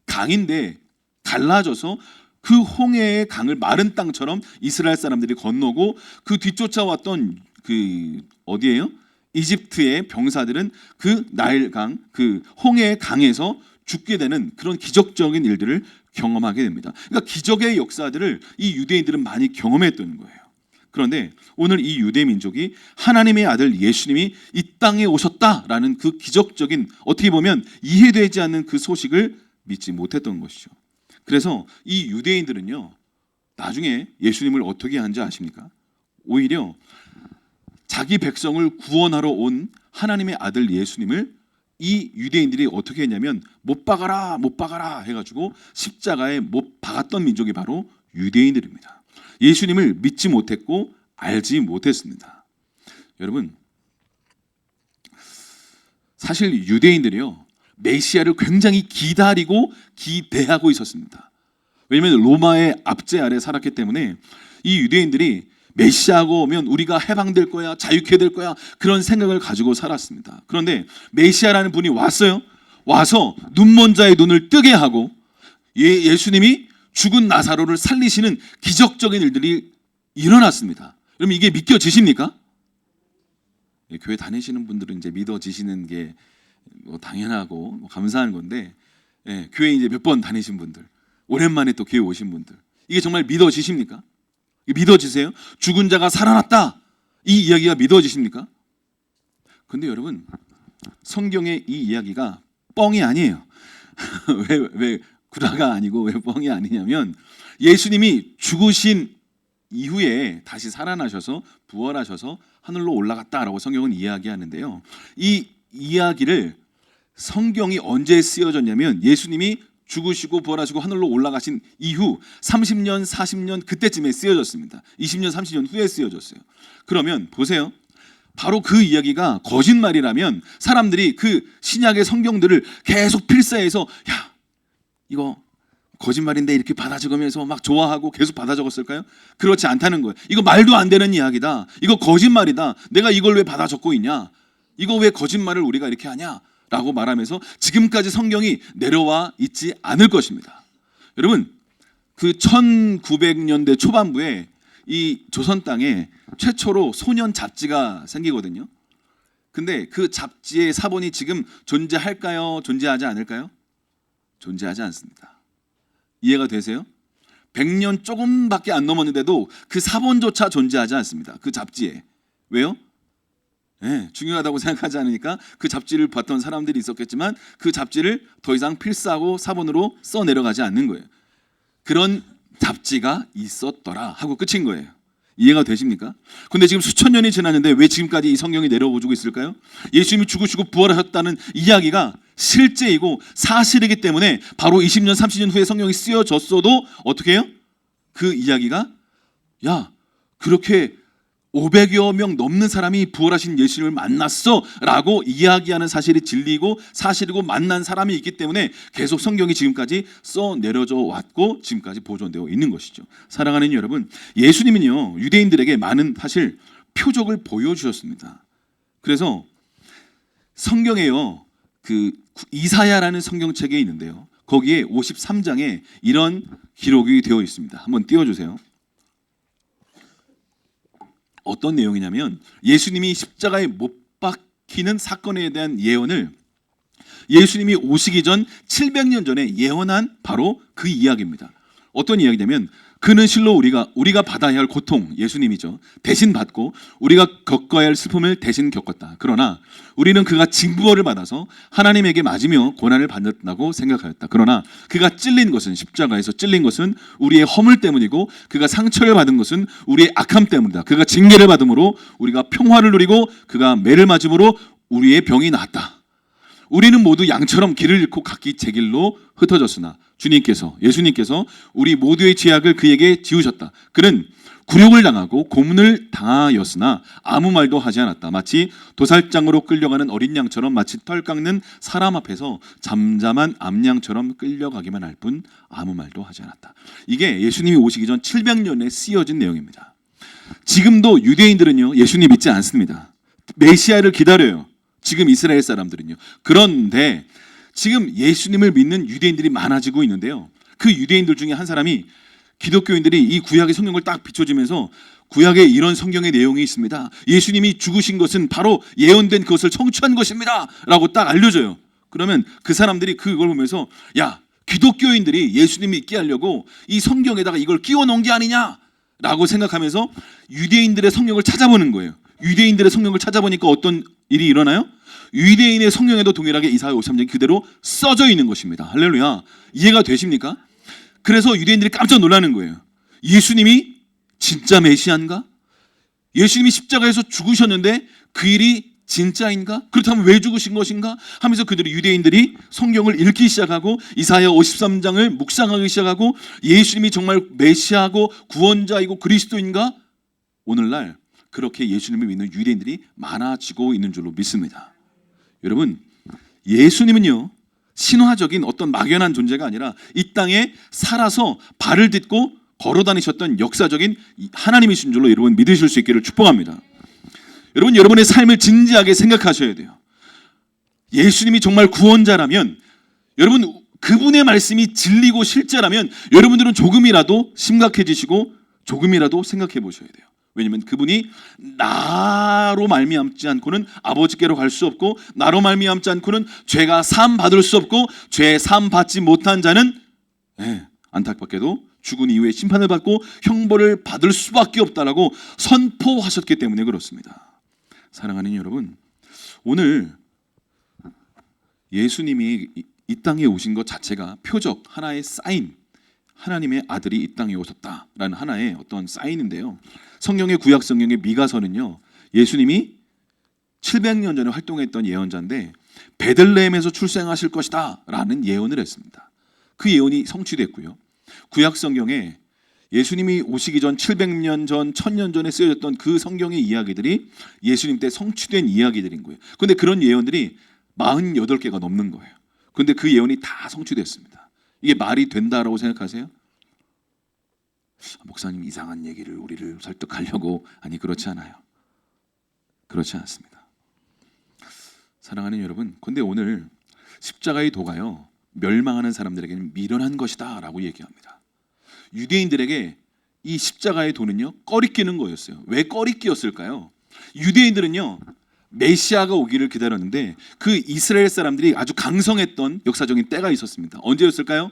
강인데 갈라져서 그 홍해의 강을 마른 땅처럼 이스라엘 사람들이 건너고 그 뒤쫓아왔던 그 어디예요? 이집트의 병사들은 그 나일강, 그 홍해의 강에서 죽게 되는 그런 기적적인 일들을 경험하게 됩니다. 그러니까 기적의 역사들을 이 유대인들은 많이 경험했던 거예요. 그런데 오늘 이 유대 민족이 하나님의 아들 예수님이 이 땅에 오셨다라는 그 기적적인, 어떻게 보면 이해되지 않는 그 소식을 믿지 못했던 것이죠. 그래서 이 유대인들은요, 나중에 예수님을 어떻게 한지 아십니까? 오히려 자기 백성을 구원하러 온 하나님의 아들 예수님을 이 유대인들이 어떻게 했냐면 못 박아라 못 박아라 해가지고 십자가에 못 박았던 민족이 바로 유대인들입니다. 예수님을 믿지 못했고 알지 못했습니다. 여러분, 사실 유대인들이요, 메시아를 굉장히 기다리고 기대하고 있었습니다. 왜냐하면 로마의 압제 아래 살았기 때문에 이 유대인들이 메시아가 오면 우리가 해방될 거야, 자유케 될 거야, 그런 생각을 가지고 살았습니다. 그런데 메시아라는 분이 왔어요. 와서 눈먼 자의 눈을 뜨게 하고 예수님이 죽은 나사로를 살리시는 기적적인 일들이 일어났습니다. 여러분, 이게 믿겨지십니까? 교회 다니시는 분들은 이제 믿어지시는 게 뭐 당연하고 뭐 감사한 건데, 교회 이제 몇 번 다니신 분들, 오랜만에 또 교회 오신 분들, 이게 정말 믿어지십니까? 믿어지세요? 죽은 자가 살아났다, 이 이야기가 믿어지십니까? 근데 여러분, 성경의 이 이야기가 뻥이 아니에요. 왜 구라가 아니고 왜 뻥이 아니냐면, 예수님이 죽으신 이후에 다시 살아나셔서 부활하셔서 하늘로 올라갔다라고 성경은 이야기하는데요. 이 이야기를 성경이 언제 쓰여졌냐면 예수님이 죽으시고 부활하시고 하늘로 올라가신 이후 30년, 40년 그때쯤에 쓰여졌습니다. 20년, 30년 후에 쓰여졌어요. 그러면 보세요. 바로 그 이야기가 거짓말이라면 사람들이 그 신약의 성경들을 계속 필사해서 야, 이거 거짓말인데 이렇게 받아 적으면서 막 좋아하고 계속 받아 적었을까요? 그렇지 않다는 거예요. 이거 말도 안 되는 이야기다. 이거 거짓말이다. 내가 이걸 왜 받아 적고 있냐? 이거 왜 거짓말을 우리가 이렇게 하냐? 라고 말하면서 지금까지 성경이 내려와 있지 않을 것입니다. 여러분, 그 1900년대 초반부에 이 조선 땅에 최초로 소년 잡지가 생기거든요. 근데 그 잡지의 사본이 지금 존재할까요? 존재하지 않을까요? 존재하지 않습니다. 이해가 되세요? 100년 조금밖에 안 넘었는데도 그 사본조차 존재하지 않습니다. 그 잡지에. 왜요? 중요하다고 생각하지 않으니까 그 잡지를 봤던 사람들이 있었겠지만 그 잡지를 더 이상 필사하고 사본으로 써 내려가지 않는 거예요. 그런 잡지가 있었더라 하고 끝인 거예요. 이해가 되십니까? 근데 지금 수천 년이 지났는데 왜 지금까지 이 성경이 내려오고 있을까요? 예수님이 죽으시고 부활하셨다는 이야기가 실제이고 사실이기 때문에 바로 20년, 30년 후에 성경이 쓰여졌어도 어떻게 해요? 그 이야기가 야, 그렇게 500여 명 넘는 사람이 부활하신 예수님을 만났어 라고 이야기하는 사실이 진리고 사실이고 만난 사람이 있기 때문에 계속 성경이 지금까지 써 내려져 왔고 지금까지 보존되어 있는 것이죠. 사랑하는 여러분, 예수님은요, 유대인들에게 많은 사실 표적을 보여주셨습니다. 그래서 성경에요, 그 이사야라는 성경책에 있는데요, 거기에 53장에 이런 기록이 되어 있습니다. 한번 띄워주세요. 어떤 내용이냐면 예수님이 십자가에 못 박히는 사건에 대한 예언을 예수님이 오시기 전 700년 전에 예언한 바로 그 이야기입니다. 어떤 이야기냐면 그는 실로 우리가 받아야 할 고통, 예수님이죠, 대신 받고 우리가 겪어야 할 슬픔을 대신 겪었다. 그러나 우리는 그가 징벌을 받아서 하나님에게 맞으며 고난을 받는다고 생각하였다. 그러나 그가 찔린 것은, 십자가에서 찔린 것은 우리의 허물 때문이고 그가 상처를 받은 것은 우리의 악함 때문이다. 그가 징계를 받음으로 우리가 평화를 누리고 그가 매를 맞음으로 우리의 병이 나았다. 우리는 모두 양처럼 길을 잃고 각기 제 길로 흩어졌으나 예수님께서 우리 모두의 죄악을 그에게 지우셨다. 그는 굴욕을 당하고 고문을 당하였으나 아무 말도 하지 않았다. 마치 도살장으로 끌려가는 어린 양처럼, 마치 털 깎는 사람 앞에서 잠잠한 암양처럼 끌려가기만 할 뿐 아무 말도 하지 않았다. 이게 예수님이 오시기 전 700년에 쓰여진 내용입니다. 지금도 유대인들은요, 예수님 믿지 않습니다. 메시아를 기다려요. 지금 이스라엘 사람들은요. 그런데 지금 예수님을 믿는 유대인들이 많아지고 있는데요. 그 유대인들 중에 한 사람이 기독교인들이 이 구약의 성경을 딱 비춰주면서 구약에 이런 성경의 내용이 있습니다. 예수님이 죽으신 것은 바로 예언된 그것을 성취한 것입니다. 라고 딱 알려줘요. 그러면 그 사람들이 그걸 보면서 야, 기독교인들이 예수님 믿게 하려고 이 성경에다가 이걸 끼워 넣은 게 아니냐 라고 생각하면서 유대인들의 성경을 찾아보는 거예요. 유대인들의 성경을 찾아보니까 어떤 일이 일어나요? 유대인의 성경에도 동일하게 이사야 53장이 그대로 써져 있는 것입니다. 할렐루야. 이해가 되십니까? 그래서 유대인들이 깜짝 놀라는 거예요. 예수님이 진짜 메시아인가? 예수님이 십자가에서 죽으셨는데 그 일이 진짜인가? 그렇다면 왜 죽으신 것인가? 하면서 그들이 유대인들이 성경을 읽기 시작하고 이사야 53장을 묵상하기 시작하고 예수님이 정말 메시아고 구원자이고 그리스도인가? 오늘날 그렇게 예수님을 믿는 유대인들이 많아지고 있는 줄로 믿습니다. 여러분, 예수님은요 신화적인 어떤 막연한 존재가 아니라 이 땅에 살아서 발을 딛고 걸어 다니셨던 역사적인 하나님이신 줄로 여러분 믿으실 수 있기를 축복합니다. 여러분, 여러분의 삶을 진지하게 생각하셔야 돼요. 예수님이 정말 구원자라면, 여러분 그분의 말씀이 진리고 실제라면 여러분들은 조금이라도 심각해지시고 조금이라도 생각해 보셔야 돼요. 왜냐하면 그분이 나로 말미암지 않고는 아버지께로 갈 수 없고 나로 말미암지 않고는 죄가 사함 받을 수 없고 죄 사함 받지 못한 자는 안타깝게도 죽은 이후에 심판을 받고 형벌을 받을 수밖에 없다라고 선포하셨기 때문에 그렇습니다. 사랑하는 여러분, 오늘 예수님이 이 땅에 오신 것 자체가 표적, 하나의 사인, 하나님의 아들이 이 땅에 오셨다라는 하나의 어떤 사인인데요. 성경의 구약 성경의 미가서는요, 예수님이 700년 전에 활동했던 예언자인데 베들레헴에서 출생하실 것이다 라는 예언을 했습니다. 그 예언이 성취됐고요. 구약 성경에 예수님이 오시기 전 700년 전, 1000년 전에 쓰여졌던 그 성경의 이야기들이 예수님 때 성취된 이야기들인 거예요. 그런데 그런 예언들이 48개가 넘는 거예요. 그런데 그 예언이 다 성취됐습니다. 이게 말이 된다라고 생각하세요? 목사님 이상한 얘기를 우리를 설득하려고, 아니 그렇지 않아요. 그렇지 않습니다. 사랑하는 여러분, 그런데 오늘 십자가의 도가요 멸망하는 사람들에게는 미련한 것이다 라고 얘기합니다. 유대인들에게 이 십자가의 도는요 꺼리끼는 거였어요. 왜 꺼리끼였을까요? 유대인들은요 메시아가 오기를 기다렸는데 그 이스라엘 사람들이 아주 강성했던 역사적인 때가 있었습니다. 언제였을까요?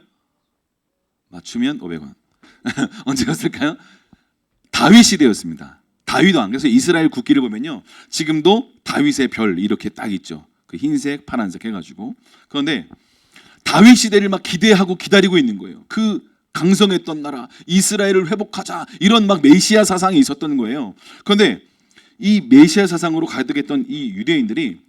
맞추면 500원. 언제였을까요? 다윗 시대였습니다. 다윗 왕. 그래서 이스라엘 국기를 보면요 지금도 다윗의 별 이렇게 딱 있죠. 그 흰색, 파란색 해가지고. 그런데 다윗 시대를 막 기대하고 기다리고 있는 거예요. 그 강성했던 나라 이스라엘을 회복하자, 이런 막 메시아 사상이 있었던 거예요. 그런데 이 메시아 사상으로 가득했던 이 유대인들이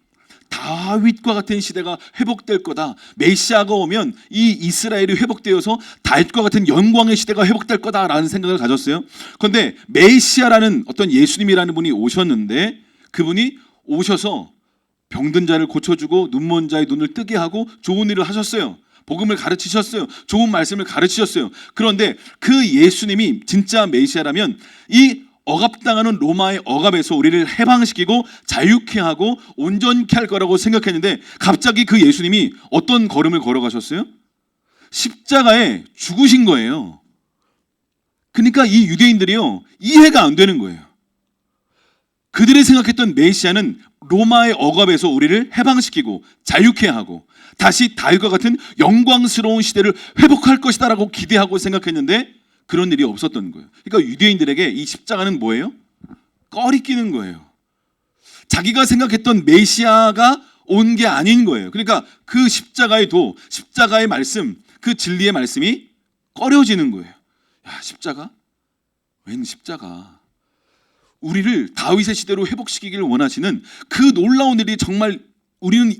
다윗과 같은 시대가 회복될 거다, 메시아가 오면 이 이스라엘이 회복되어서 다윗과 같은 영광의 시대가 회복될 거다라는 생각을 가졌어요. 그런데 메시아라는 어떤 예수님이라는 분이 오셨는데 그분이 오셔서 병든 자를 고쳐주고 눈먼 자의 눈을 뜨게 하고 좋은 일을 하셨어요. 복음을 가르치셨어요. 좋은 말씀을 가르치셨어요. 그런데 그 예수님이 진짜 메시아라면 이 억압당하는 로마의 억압에서 우리를 해방시키고 자유케 하고 온전케 할 거라고 생각했는데 갑자기 그 예수님이 어떤 걸음을 걸어가셨어요? 십자가에 죽으신 거예요. 그러니까 이 유대인들이요 이해가 안 되는 거예요. 그들이 생각했던 메시아는 로마의 억압에서 우리를 해방시키고 자유케 하고 다시 다윗과 같은 영광스러운 시대를 회복할 것이다라고 기대하고 생각했는데 그런 일이 없었던 거예요. 그러니까 유대인들에게 이 십자가는 뭐예요? 꺼리끼는 거예요. 자기가 생각했던 메시아가 온 게 아닌 거예요. 그러니까 그 십자가의 도, 십자가의 말씀, 그 진리의 말씀이 꺼려지는 거예요. 야, 십자가? 웬 십자가? 우리를 다윗의 시대로 회복시키기를 원하시는 그 놀라운 일이 정말 우리는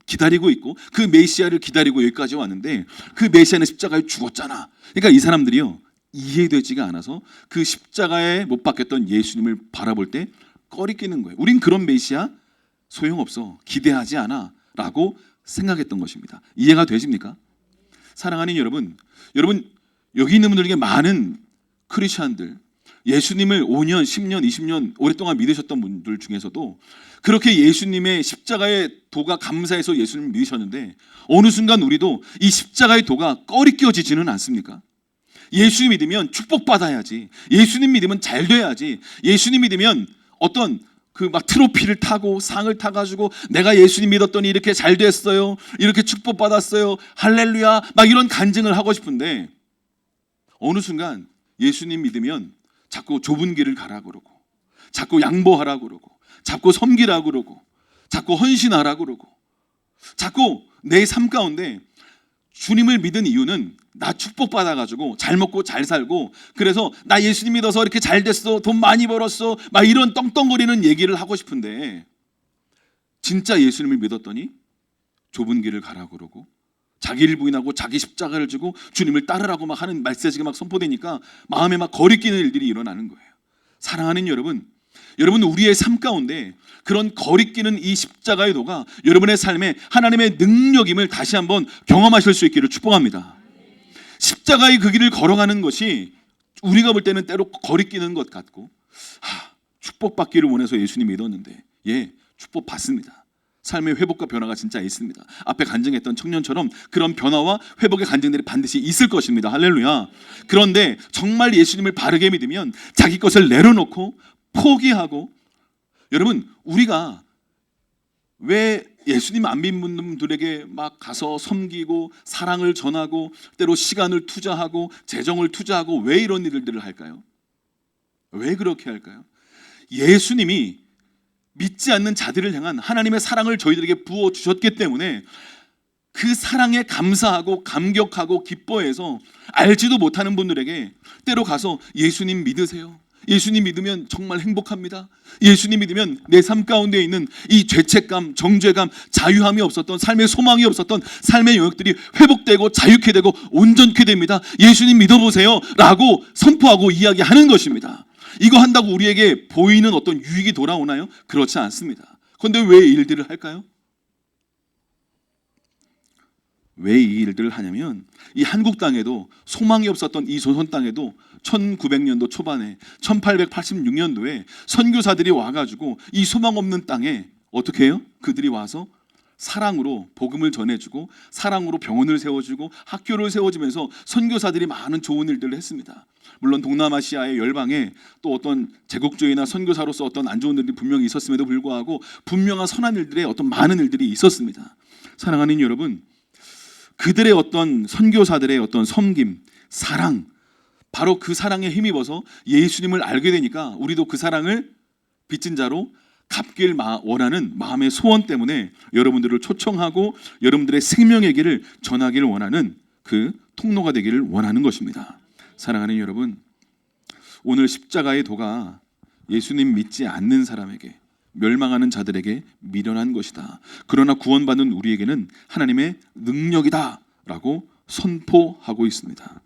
기다리고 있고 그 메시아를 기다리고 여기까지 왔는데 그 메시아는 십자가에 죽었잖아. 그러니까 이 사람들이요 이해되지가 않아서 그 십자가에 못 박혔던 예수님을 바라볼 때 꺼리끼는 거예요. 우린 그런 메시아 소용없어, 기대하지 않아 라고 생각했던 것입니다. 이해가 되십니까? 사랑하는 여러분, 여기 있는 분들 중에 많은 크리스찬들 예수님을 5년, 10년, 20년 오랫동안 믿으셨던 분들 중에서도 그렇게 예수님의 십자가의 도가 감사해서 예수님을 믿으셨는데 어느 순간 우리도 이 십자가의 도가 꺼리껴지지는 않습니까? 예수님 믿으면 축복받아야지, 예수님 믿으면 잘 돼야지, 예수님 믿으면 어떤 그 막 트로피를 타고 상을 타가지고 내가 예수님 믿었더니 이렇게 잘 됐어요, 이렇게 축복받았어요, 할렐루야, 막 이런 간증을 하고 싶은데 어느 순간 예수님 믿으면 자꾸 좁은 길을 가라 그러고, 자꾸 양보하라 그러고, 자꾸 섬기라 그러고, 자꾸 헌신하라 그러고, 자꾸 내 삶 가운데 주님을 믿은 이유는 나 축복받아가지고 잘 먹고 잘 살고, 그래서 나 예수님 믿어서 이렇게 잘 됐어, 돈 많이 벌었어, 막 이런 떵떵거리는 얘기를 하고 싶은데 진짜 예수님을 믿었더니 좁은 길을 가라 그러고 자기를 부인하고 자기 십자가를 지고 주님을 따르라고 막 하는 메시지가 막 선포되니까 마음에 막 거리끼는 일들이 일어나는 거예요. 사랑하는 여러분, 여러분 우리의 삶 가운데 그런 거리끼는 이 십자가의 도가 여러분의 삶에 하나님의 능력임을 다시 한번 경험하실 수 있기를 축복합니다. 십자가의 그 길을 걸어가는 것이 우리가 볼 때는 때로 거리끼는 것 같고, 축복받기를 원해서 예수님 믿었는데 축복받습니다. 삶의 회복과 변화가 진짜 있습니다. 앞에 간증했던 청년처럼 그런 변화와 회복의 간증들이 반드시 있을 것입니다. 할렐루야. 그런데 정말 예수님을 바르게 믿으면 자기 것을 내려놓고 포기하고, 여러분 우리가 왜 예수님 안 믿는 분들에게 막 가서 섬기고 사랑을 전하고 때로 시간을 투자하고 재정을 투자하고 왜 이런 일들을 할까요? 왜 그렇게 할까요? 예수님이 믿지 않는 자들을 향한 하나님의 사랑을 저희들에게 부어주셨기 때문에 그 사랑에 감사하고 감격하고 기뻐해서 알지도 못하는 분들에게 때로 가서 예수님 믿으세요, 예수님 믿으면 정말 행복합니다, 예수님 믿으면 내 삶 가운데 있는 이 죄책감, 정죄감, 자유함이 없었던, 삶의 소망이 없었던 삶의 영역들이 회복되고 자유케 되고 온전케 됩니다, 예수님 믿어보세요 라고 선포하고 이야기하는 것입니다. 이거 한다고 우리에게 보이는 어떤 유익이 돌아오나요? 그렇지 않습니다. 그런데 왜 이 일들을 할까요? 왜 이 일들을 하냐면 이 한국 땅에도 소망이 없었던 이 조선 땅에도 1900년도 초반에 1886년도에 선교사들이 와가지고 이 소망 없는 땅에 어떻게 해요? 그들이 와서 사랑으로 복음을 전해주고 사랑으로 병원을 세워주고 학교를 세워주면서 선교사들이 많은 좋은 일들을 했습니다. 물론 동남아시아의 열방에 또 어떤 제국주의나 선교사로서 어떤 안 좋은 일들이 분명히 있었음에도 불구하고 분명한 선한 일들의 어떤 많은 일들이 있었습니다. 사랑하는 여러분, 그들의 어떤 선교사들의 어떤 섬김, 사랑, 바로 그 사랑에 힘입어서 예수님을 알게 되니까 우리도 그 사랑을 빚진 자로 갚길 원하는 마음의 소원 때문에 여러분들을 초청하고 여러분들의 생명의 길을 전하기를 원하는 그 통로가 되기를 원하는 것입니다. 사랑하는 여러분, 오늘 십자가의 도가 예수님 믿지 않는 사람에게, 멸망하는 자들에게 미련한 것이다, 그러나 구원받는 우리에게는 하나님의 능력이다 라고 선포하고 있습니다.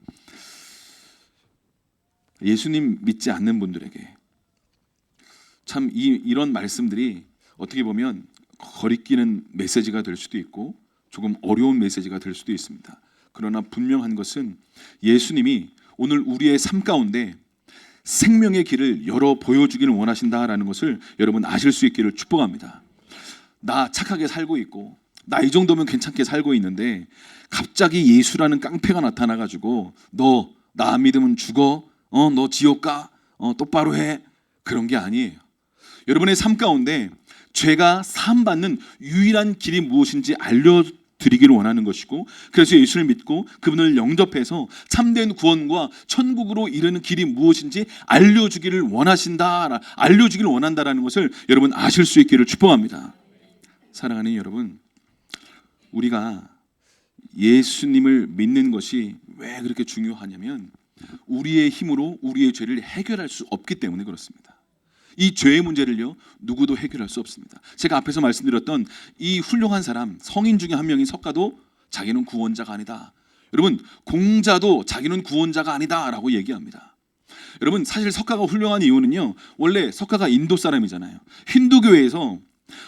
예수님 믿지 않는 분들에게 참 이런 말씀들이 어떻게 보면 거리끼는 메시지가 될 수도 있고 조금 어려운 메시지가 될 수도 있습니다. 그러나 분명한 것은 예수님이 오늘 우리의 삶 가운데 생명의 길을 열어 보여주기를 원하신다라는 것을 여러분 아실 수 있기를 축복합니다. 나 착하게 살고 있고 나 이 정도면 괜찮게 살고 있는데 갑자기 예수라는 깡패가 나타나가지고 너 나 안 믿으면 죽어, 너 지옥 가, 똑바로 해, 그런 게 아니에요. 여러분의 삶 가운데 죄가 사함받는 유일한 길이 무엇인지 알려드리기를 원하는 것이고, 그래서 예수를 믿고 그분을 영접해서 참된 구원과 천국으로 이르는 길이 무엇인지 알려주기를 원한다라는 것을 여러분 아실 수 있기를 축복합니다. 사랑하는 여러분, 우리가 예수님을 믿는 것이 왜 그렇게 중요하냐면 우리의 힘으로 우리의 죄를 해결할 수 없기 때문에 그렇습니다. 이 죄의 문제를요 누구도 해결할 수 없습니다. 제가 앞에서 말씀드렸던 이 훌륭한 사람, 성인 중에 한 명인 석가도 자기는 구원자가 아니다, 여러분 공자도 자기는 구원자가 아니다 라고 얘기합니다. 여러분 사실 석가가 훌륭한 이유는요, 원래 석가가 인도 사람이잖아요. 힌두교에서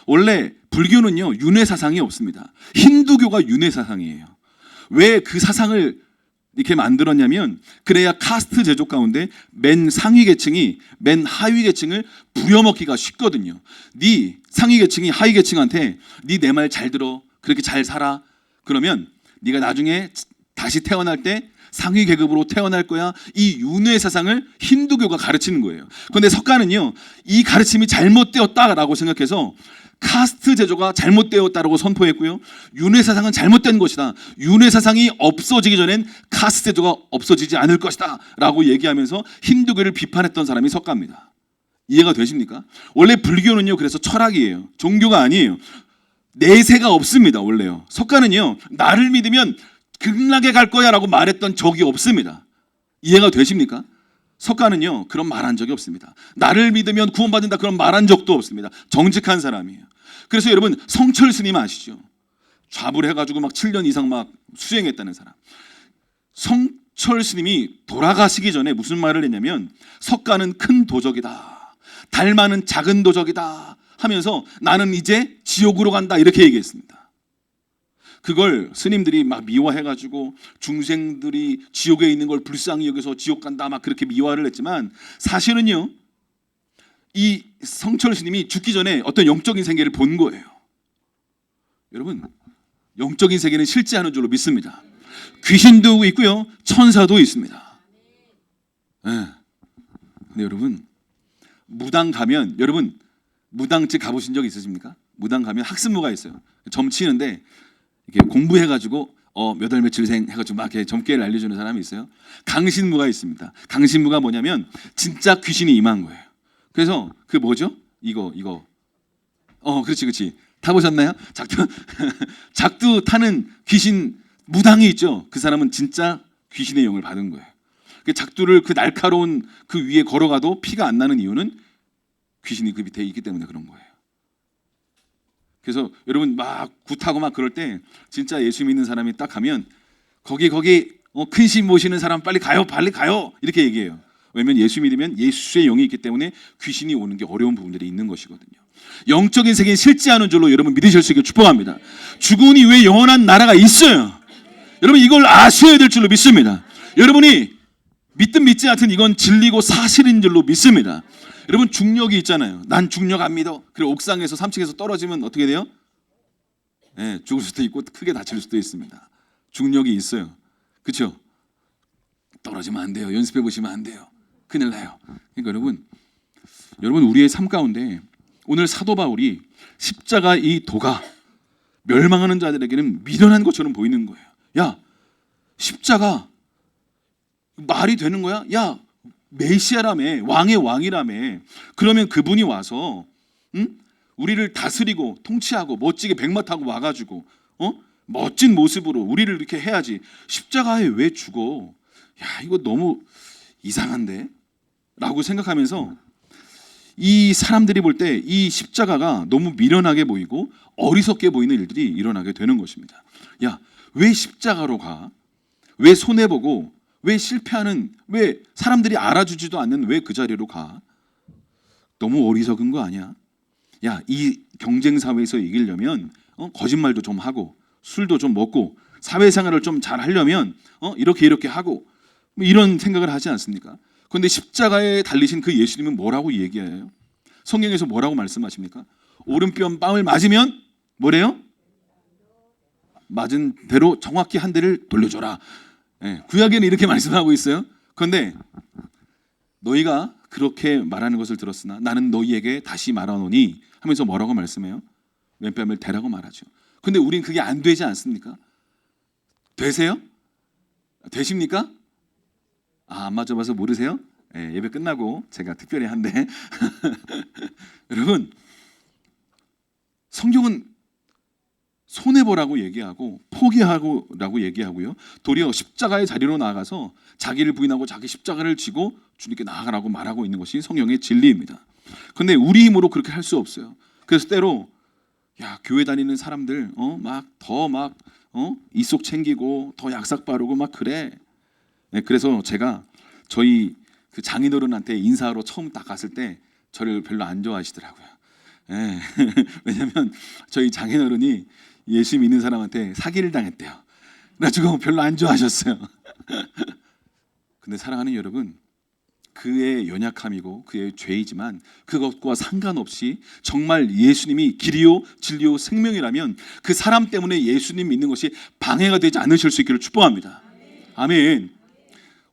원래 불교는요 윤회 사상이 없습니다. 힌두교가 윤회 사상이에요. 왜 그 사상을 이렇게 만들었냐면 그래야 카스트 제조 가운데 맨 상위 계층이 맨 하위 계층을 부려먹기가 쉽거든요. 네 상위 계층이 하위 계층한테 네 내 말 잘 들어, 그렇게 잘 살아, 그러면 네가 나중에 다시 태어날 때 상위 계급으로 태어날 거야. 이 윤회 사상을 힌두교가 가르치는 거예요. 그런데 석가는요, 이 가르침이 잘못되었다라고 생각해서 카스트 제조가 잘못되었다라고 선포했고요. 윤회 사상은 잘못된 것이다. 윤회 사상이 없어지기 전엔 카스트 제조가 없어지지 않을 것이다 라고 얘기하면서 힌두교를 비판했던 사람이 석가입니다. 이해가 되십니까? 원래 불교는요, 그래서 철학이에요. 종교가 아니에요. 내세가 없습니다. 원래요. 석가는요, 나를 믿으면 극락에 갈 거야 라고 말했던 적이 없습니다. 이해가 되십니까? 석가는요, 그런 말한 적이 없습니다. 나를 믿으면 구원받는다, 그런 말한 적도 없습니다. 정직한 사람이에요. 그래서 여러분, 성철 스님 아시죠? 좌불해가지고 막 7년 이상 막 수행했다는 사람. 성철 스님이 돌아가시기 전에 무슨 말을 했냐면, 석가는 큰 도적이다, 달마는 작은 도적이다 하면서 나는 이제 지옥으로 간다, 이렇게 얘기했습니다. 그걸 스님들이 막 미화해가지고 중생들이 지옥에 있는 걸 불쌍히 여겨서 지옥 간다 막 그렇게 미화를 했지만, 사실은요, 이 성철 스님이 죽기 전에 어떤 영적인 세계를 본 거예요. 여러분, 영적인 세계는 실제하는 줄로 믿습니다. 귀신도 있고요, 천사도 있습니다. 네. 근데 여러분, 무당 가면, 여러분 무당집 가보신 적 있으십니까? 무당 가면 학습무가 있어요. 점 치는데 이렇게 공부해가지고 몇 월 며칠생 해가지고 막 이렇게 점괘를 알려주는 사람이 있어요. 강신무가 있습니다. 강신무가 뭐냐면 진짜 귀신이 임한 거예요. 그래서 그 뭐죠? 이거 그렇지 타보셨나요? 작두 타는 귀신 무당이 있죠. 그 사람은 진짜 귀신의 영을 받은 거예요. 그 작두를 그 날카로운 그 위에 걸어가도 피가 안 나는 이유는 귀신이 그 밑에 있기 때문에 그런 거예요. 그래서 여러분 막 굿하고 막 그럴 때 진짜 예수 믿는 사람이 딱 가면 거기 큰 신 모시는 사람 빨리 가요 이렇게 얘기해요. 왜냐면 예수 믿으면 예수의 영이 있기 때문에 귀신이 오는 게 어려운 부분들이 있는 것이거든요. 영적인 세계는 실제하는 줄로 여러분 믿으실 수 있게 축복합니다. 죽은 이후에 영원한 나라가 있어요. 여러분 이걸 아셔야 될 줄로 믿습니다. 여러분이 믿든 믿지 않든 이건 진리고 사실인 줄로 믿습니다. 여러분 중력이 있잖아요. 난 중력 안 믿어. 그리고 옥상에서 3층에서 떨어지면 어떻게 돼요? 네, 죽을 수도 있고 크게 다칠 수도 있습니다. 중력이 있어요. 그렇죠? 떨어지면 안 돼요. 연습해 보시면 안 돼요. 큰일 나요. 그러니까 여러분 우리의 삶 가운데 오늘 사도 바울이 십자가 이 도가 멸망하는 자들에게는 미련한 것처럼 보이는 거예요. 야, 십자가 말이 되는 거야? 야, 메시아라며, 왕의 왕이라며. 그러면 그분이 와서 우리를 다스리고 통치하고 멋지게 백마 타고 와가지고 멋진 모습으로 우리를 이렇게 해야지. 십자가에 왜 죽어? 야, 이거 너무 이상한데? 라고 생각하면서 이 사람들이 볼 때 이 십자가가 너무 미련하게 보이고 어리석게 보이는 일들이 일어나게 되는 것입니다. 야, 왜 십자가로 가? 왜 손해보고 왜 실패하는, 왜 사람들이 알아주지도 않는 왜 그 자리로 가? 너무 어리석은 거 아니야? 야, 이 경쟁 사회에서 이기려면 거짓말도 좀 하고 술도 좀 먹고 사회생활을 좀 잘 하려면 이렇게 하고 뭐 이런 생각을 하지 않습니까? 그런데 십자가에 달리신 그 예수님은 뭐라고 얘기해요? 성경에서 뭐라고 말씀하십니까? 오른뼘 뺨을 맞으면 뭐래요? 맞은 대로 정확히 한 대를 돌려줘라. 네, 구약에는 이렇게 말씀하고 있어요. 그런데 너희가 그렇게 말하는 것을 들었으나 나는 너희에게 다시 말하노니 하면서 뭐라고 말씀해요? 왼뺨을 대라고 말하죠. 근데 우린 그게 안 되지 않습니까? 되세요? 되십니까? 안 맞아봐서 모르세요? 네, 예배 끝나고 제가 특별히 한데 여러분 성경은 손해보라고 얘기하고 포기하고라고 얘기하고요. 도리어 십자가의 자리로 나아가서 자기를 부인하고 자기 십자가를 지고 주님께 나아가라고 말하고 있는 것이 성경의 진리입니다. 그런데 우리 힘으로 그렇게 할 수 없어요. 그래서 때로 야, 교회 다니는 사람들 이속 챙기고 더 약삭 바르고 막 그래. 네, 그래서 제가 저희 그 장인어른한테 인사하러 처음 딱 갔을 때 저를 별로 안 좋아하시더라고요. 네. 왜냐하면 저희 장인어른이 예수 믿는 사람한테 사기를 당했대요. 그래가지고 별로 안 좋아하셨어요. 근데 사랑하는 여러분, 그의 연약함이고 그의 죄이지만 그것과 상관없이 정말 예수님이 길이요 진리요 생명이라면 그 사람 때문에 예수님 믿는 것이 방해가 되지 않으실 수 있기를 축복합니다. 아멘.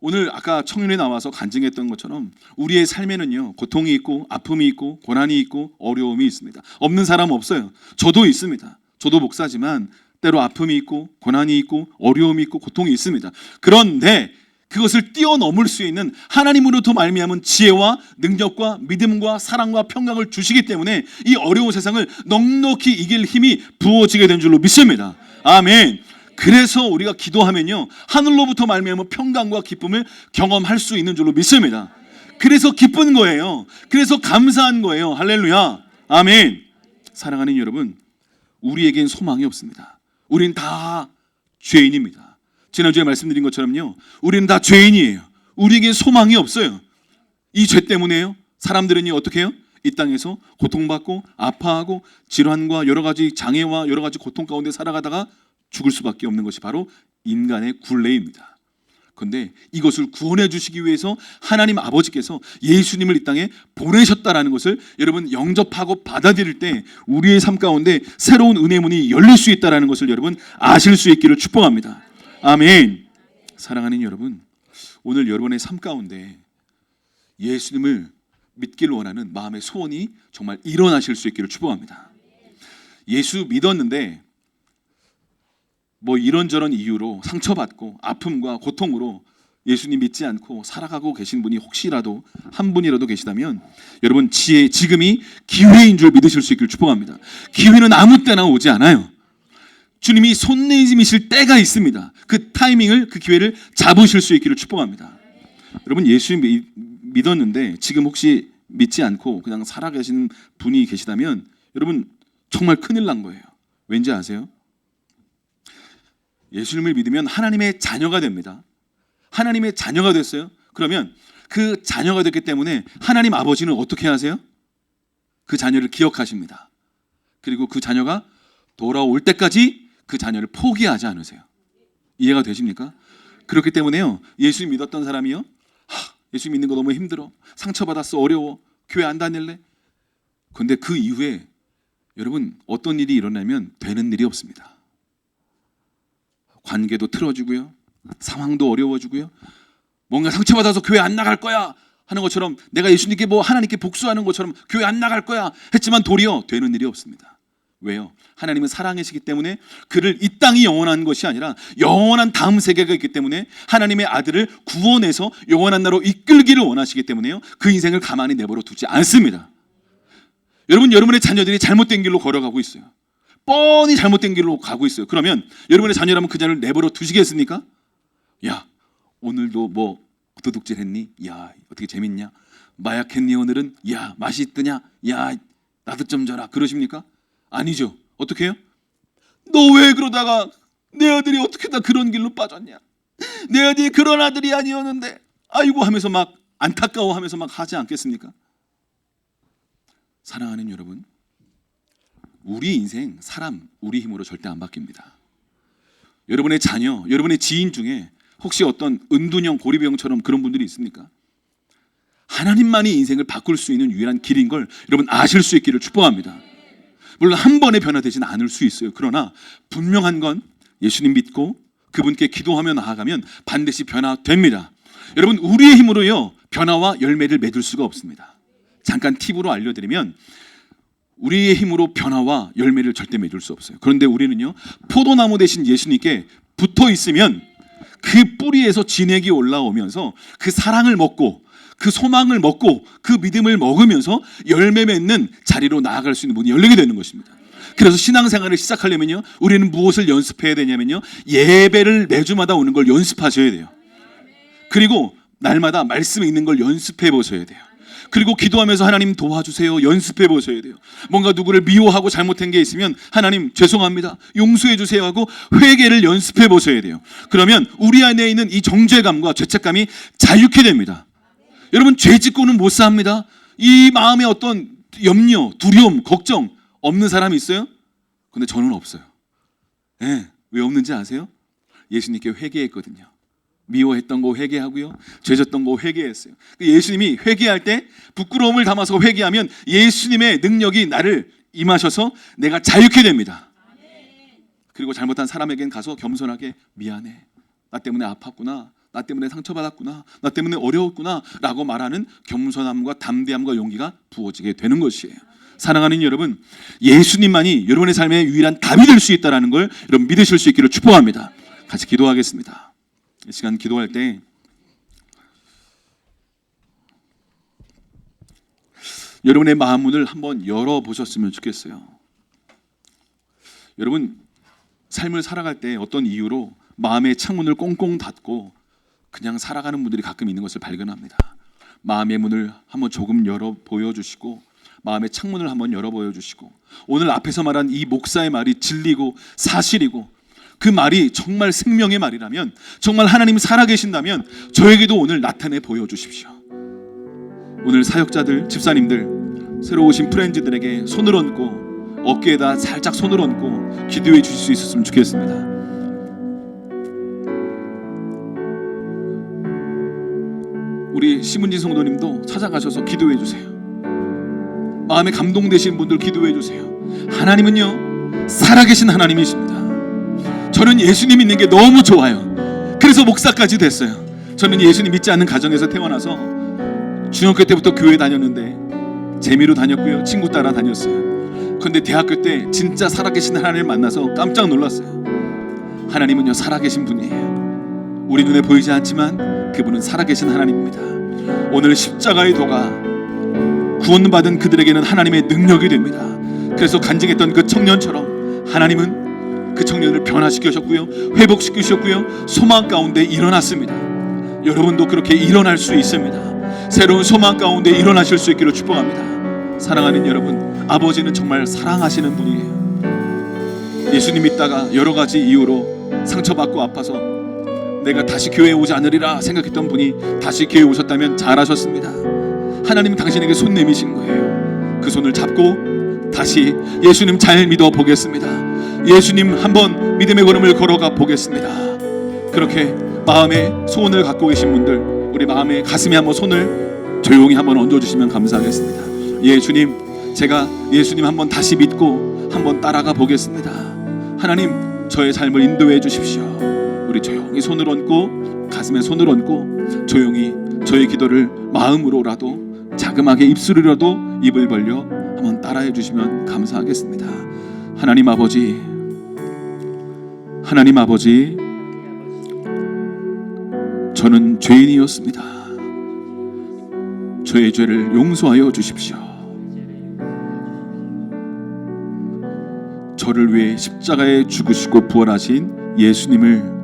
오늘 아까 청년에 나와서 간증했던 것처럼 우리의 삶에는요, 고통이 있고 아픔이 있고 고난이 있고 어려움이 있습니다. 없는 사람 없어요. 저도 있습니다. 저도 목사지만 때로 아픔이 있고 고난이 있고 어려움이 있고 고통이 있습니다. 그런데 그것을 뛰어넘을 수 있는 하나님으로부터 말미암은 지혜와 능력과 믿음과 사랑과 평강을 주시기 때문에 이 어려운 세상을 넉넉히 이길 힘이 부어지게 된 줄로 믿습니다. 아멘. 그래서 우리가 기도하면요, 하늘로부터 말미암은 평강과 기쁨을 경험할 수 있는 줄로 믿습니다. 그래서 기쁜 거예요. 그래서 감사한 거예요. 할렐루야. 아멘. 사랑하는 여러분, 우리에겐 소망이 없습니다. 우린 다 죄인입니다. 지난주에 말씀드린 것처럼요, 우리는 다 죄인이에요. 우리에겐 소망이 없어요. 이 죄 때문에요, 사람들은요 어떻게 해요? 이 땅에서 고통받고 아파하고 질환과 여러 가지 장애와 여러 가지 고통 가운데 살아가다가 죽을 수밖에 없는 것이 바로 인간의 굴레입니다. 그런데 이것을 구원해 주시기 위해서 하나님 아버지께서 예수님을 이 땅에 보내셨다라는 것을 여러분 영접하고 받아들일 때 우리의 삶 가운데 새로운 은혜 문이 열릴 수 있다라는 것을 여러분 아실 수 있기를 축복합니다. 아멘. 사랑하는 여러분, 오늘 여러분의 삶 가운데 예수님을 믿기를 원하는 마음의 소원이 정말 일어나실 수 있기를 축복합니다. 예수 믿었는데 뭐 이런저런 이유로 상처받고 아픔과 고통으로 예수님 믿지 않고 살아가고 계신 분이 혹시라도 한 분이라도 계시다면 여러분, 지금이 기회인 줄 믿으실 수 있기를 축복합니다. 기회는 아무 때나 오지 않아요. 주님이 손 내미실 때가 있습니다. 그 타이밍을, 그 기회를 잡으실 수 있기를 축복합니다. 여러분, 예수 믿었는데 지금 혹시 믿지 않고 그냥 살아계신 분이 계시다면 여러분 정말 큰일 난 거예요. 왠지 아세요? 예수님을 믿으면 하나님의 자녀가 됩니다. 하나님의 자녀가 됐어요. 그러면 그 자녀가 됐기 때문에 하나님 아버지는 어떻게 하세요? 그 자녀를 기억하십니다. 그리고 그 자녀가 돌아올 때까지 그 자녀를 포기하지 않으세요. 이해가 되십니까? 그렇기 때문에요, 예수 믿었던 사람이요, 예수 믿는 거 너무 힘들어, 상처받았어, 어려워, 교회 안 다닐래. 그런데 그 이후에 여러분 어떤 일이 일어나면 되는 일이 없습니다. 관계도 틀어지고요, 상황도 어려워지고요, 뭔가 상처받아서 교회 안 나갈 거야 하는 것처럼, 내가 예수님께 뭐 하나님께 복수하는 것처럼 교회 안 나갈 거야 했지만 도리어 되는 일이 없습니다. 왜요? 하나님은 사랑이시기 때문에 그를 이 땅이 영원한 것이 아니라 영원한 다음 세계가 있기 때문에 하나님의 아들을 구원해서 영원한 나라로 이끌기를 원하시기 때문에요, 그 인생을 가만히 내버려 두지 않습니다. 여러분, 여러분의 자녀들이 잘못된 길로 걸어가고 있어요. 뻔히 잘못된 길로 가고 있어요. 그러면 여러분의 자녀라면 그 자녀를 내버려 두시겠습니까? 야, 오늘도 뭐 도둑질 했니? 야, 어떻게 재밌냐? 마약했니 오늘은? 야, 맛이 있더냐? 야, 나도 좀 줘라. 그러십니까? 아니죠. 어떻게 해요? 너 왜 그러다가 내 아들이 어떻게 다 그런 길로 빠졌냐? 내 아들이 그런 아들이 아니었는데 아이고 하면서 막 안타까워하면서 막 하지 않겠습니까? 사랑하는 여러분, 우리 인생, 사람, 우리 힘으로 절대 안 바뀝니다. 여러분의 자녀, 여러분의 지인 중에 혹시 어떤 은둔형, 고리병처럼 그런 분들이 있습니까? 하나님만이 인생을 바꿀 수 있는 유일한 길인 걸 여러분 아실 수 있기를 축복합니다. 물론 한 번에 변화되지는 않을 수 있어요. 그러나 분명한 건 예수님 믿고 그분께 기도하며 나아가면 반드시 변화됩니다. 여러분, 우리의 힘으로요 변화와 열매를 맺을 수가 없습니다. 잠깐 팁으로 알려드리면, 우리의 힘으로 변화와 열매를 절대 맺을 수 없어요. 그런데 우리는요, 포도나무 대신 예수님께 붙어 있으면 그 뿌리에서 진액이 올라오면서 그 사랑을 먹고 그 소망을 먹고 그 믿음을 먹으면서 열매 맺는 자리로 나아갈 수 있는 문이 열리게 되는 것입니다. 그래서 신앙생활을 시작하려면요, 우리는 무엇을 연습해야 되냐면요, 예배를 매주마다 오는 걸 연습하셔야 돼요. 그리고 날마다 말씀 읽는 걸 연습해 보셔야 돼요. 그리고 기도하면서 하나님 도와주세요 연습해 보셔야 돼요. 뭔가 누구를 미워하고 잘못한 게 있으면 하나님 죄송합니다 용서해 주세요 하고 회개를 연습해 보셔야 돼요. 그러면 우리 안에 있는 이 정죄감과 죄책감이 자유케 됩니다. 여러분, 죄 짓고는 못 삽니다. 이 마음에 어떤 염려, 두려움, 걱정 없는 사람이 있어요? 근데 저는 없어요. 네, 왜 없는지 아세요? 예수님께 회개했거든요. 미워했던 거 회개하고요, 죄졌던 거 회개했어요. 예수님이 회개할 때 부끄러움을 담아서 회개하면 예수님의 능력이 나를 임하셔서 내가 자유케 됩니다. 그리고 잘못한 사람에겐 가서 겸손하게 미안해, 나 때문에 아팠구나, 나 때문에 상처받았구나, 나 때문에 어려웠구나 라고 말하는 겸손함과 담대함과 용기가 부어지게 되는 것이에요. 사랑하는 여러분, 예수님만이 여러분의 삶의 유일한 답이 될 수 있다는 걸 여러분 믿으실 수 있기를 축복합니다. 같이 기도하겠습니다. 이 시간 기도할 때 여러분의 마음 문을 한번 열어보셨으면 좋겠어요. 여러분, 삶을 살아갈 때 어떤 이유로 마음의 창문을 꽁꽁 닫고 그냥 살아가는 분들이 가끔 있는 것을 발견합니다. 마음의 문을 한번 조금 열어 보여주시고, 마음의 창문을 한번 열어 보여주시고, 오늘 앞에서 말한 이 목사의 말이 진리고 사실이고 그 말이 정말 생명의 말이라면, 정말 하나님 살아계신다면 저에게도 오늘 나타내 보여주십시오. 오늘 사역자들, 집사님들, 새로 오신 프렌즈들에게 손을 얹고 어깨에다 살짝 손을 얹고 기도해 주실 수 있었으면 좋겠습니다. 우리 심은진 성도님도 찾아가셔서 기도해 주세요. 마음에 감동되신 분들 기도해 주세요. 하나님은요, 살아계신 하나님이십니다. 저는 예수님 믿는 게 너무 좋아요. 그래서 목사까지 됐어요. 저는 예수님 믿지 않는 가정에서 태어나서 중학교 때부터 교회 다녔는데 재미로 다녔고요, 친구 따라 다녔어요. 그런데 대학교 때 진짜 살아계신 하나님을 만나서 깜짝 놀랐어요. 하나님은요, 살아계신 분이에요. 우리 눈에 보이지 않지만 그분은 살아계신 하나님입니다. 오늘 십자가의 도가 구원받은 그들에게는 하나님의 능력이 됩니다. 그래서 간증했던 그 청년처럼 하나님은 그 청년을 변화시키셨고요, 회복시키셨고요, 소망 가운데 일어났습니다. 여러분도 그렇게 일어날 수 있습니다. 새로운 소망 가운데 일어나실 수 있기를 축복합니다. 사랑하는 여러분, 아버지는 정말 사랑하시는 분이에요. 예수님 믿다가 여러 가지 이유로 상처받고 아파서 내가 다시 교회에 오지 않으리라 생각했던 분이 다시 교회에 오셨다면 잘하셨습니다. 하나님은 당신에게 손 내미신 거예요. 그 손을 잡고 다시 예수님 잘 믿어 보겠습니다, 예수님 한번 믿음의 걸음을 걸어가 보겠습니다. 그렇게 마음에 소원을 갖고 계신 분들, 우리 마음에 가슴에 한번 손을 조용히 한번 얹어주시면 감사하겠습니다. 예수님, 제가 예수님 한번 다시 믿고 한번 따라가 보겠습니다. 하나님, 저의 삶을 인도해 주십시오. 우리 조용히 손을 얹고 가슴에 손을 얹고 조용히 저의 기도를 마음으로라도 자그마하게 입술이라도 입을 벌려 한번 따라해 주시면 감사하겠습니다. 하나님 아버지, 하나님 아버지, 저는 죄인이었습니다. 저의 죄를 용서하여 주십시오. 저를 위해 십자가에 죽으시고 부활하신 예수님을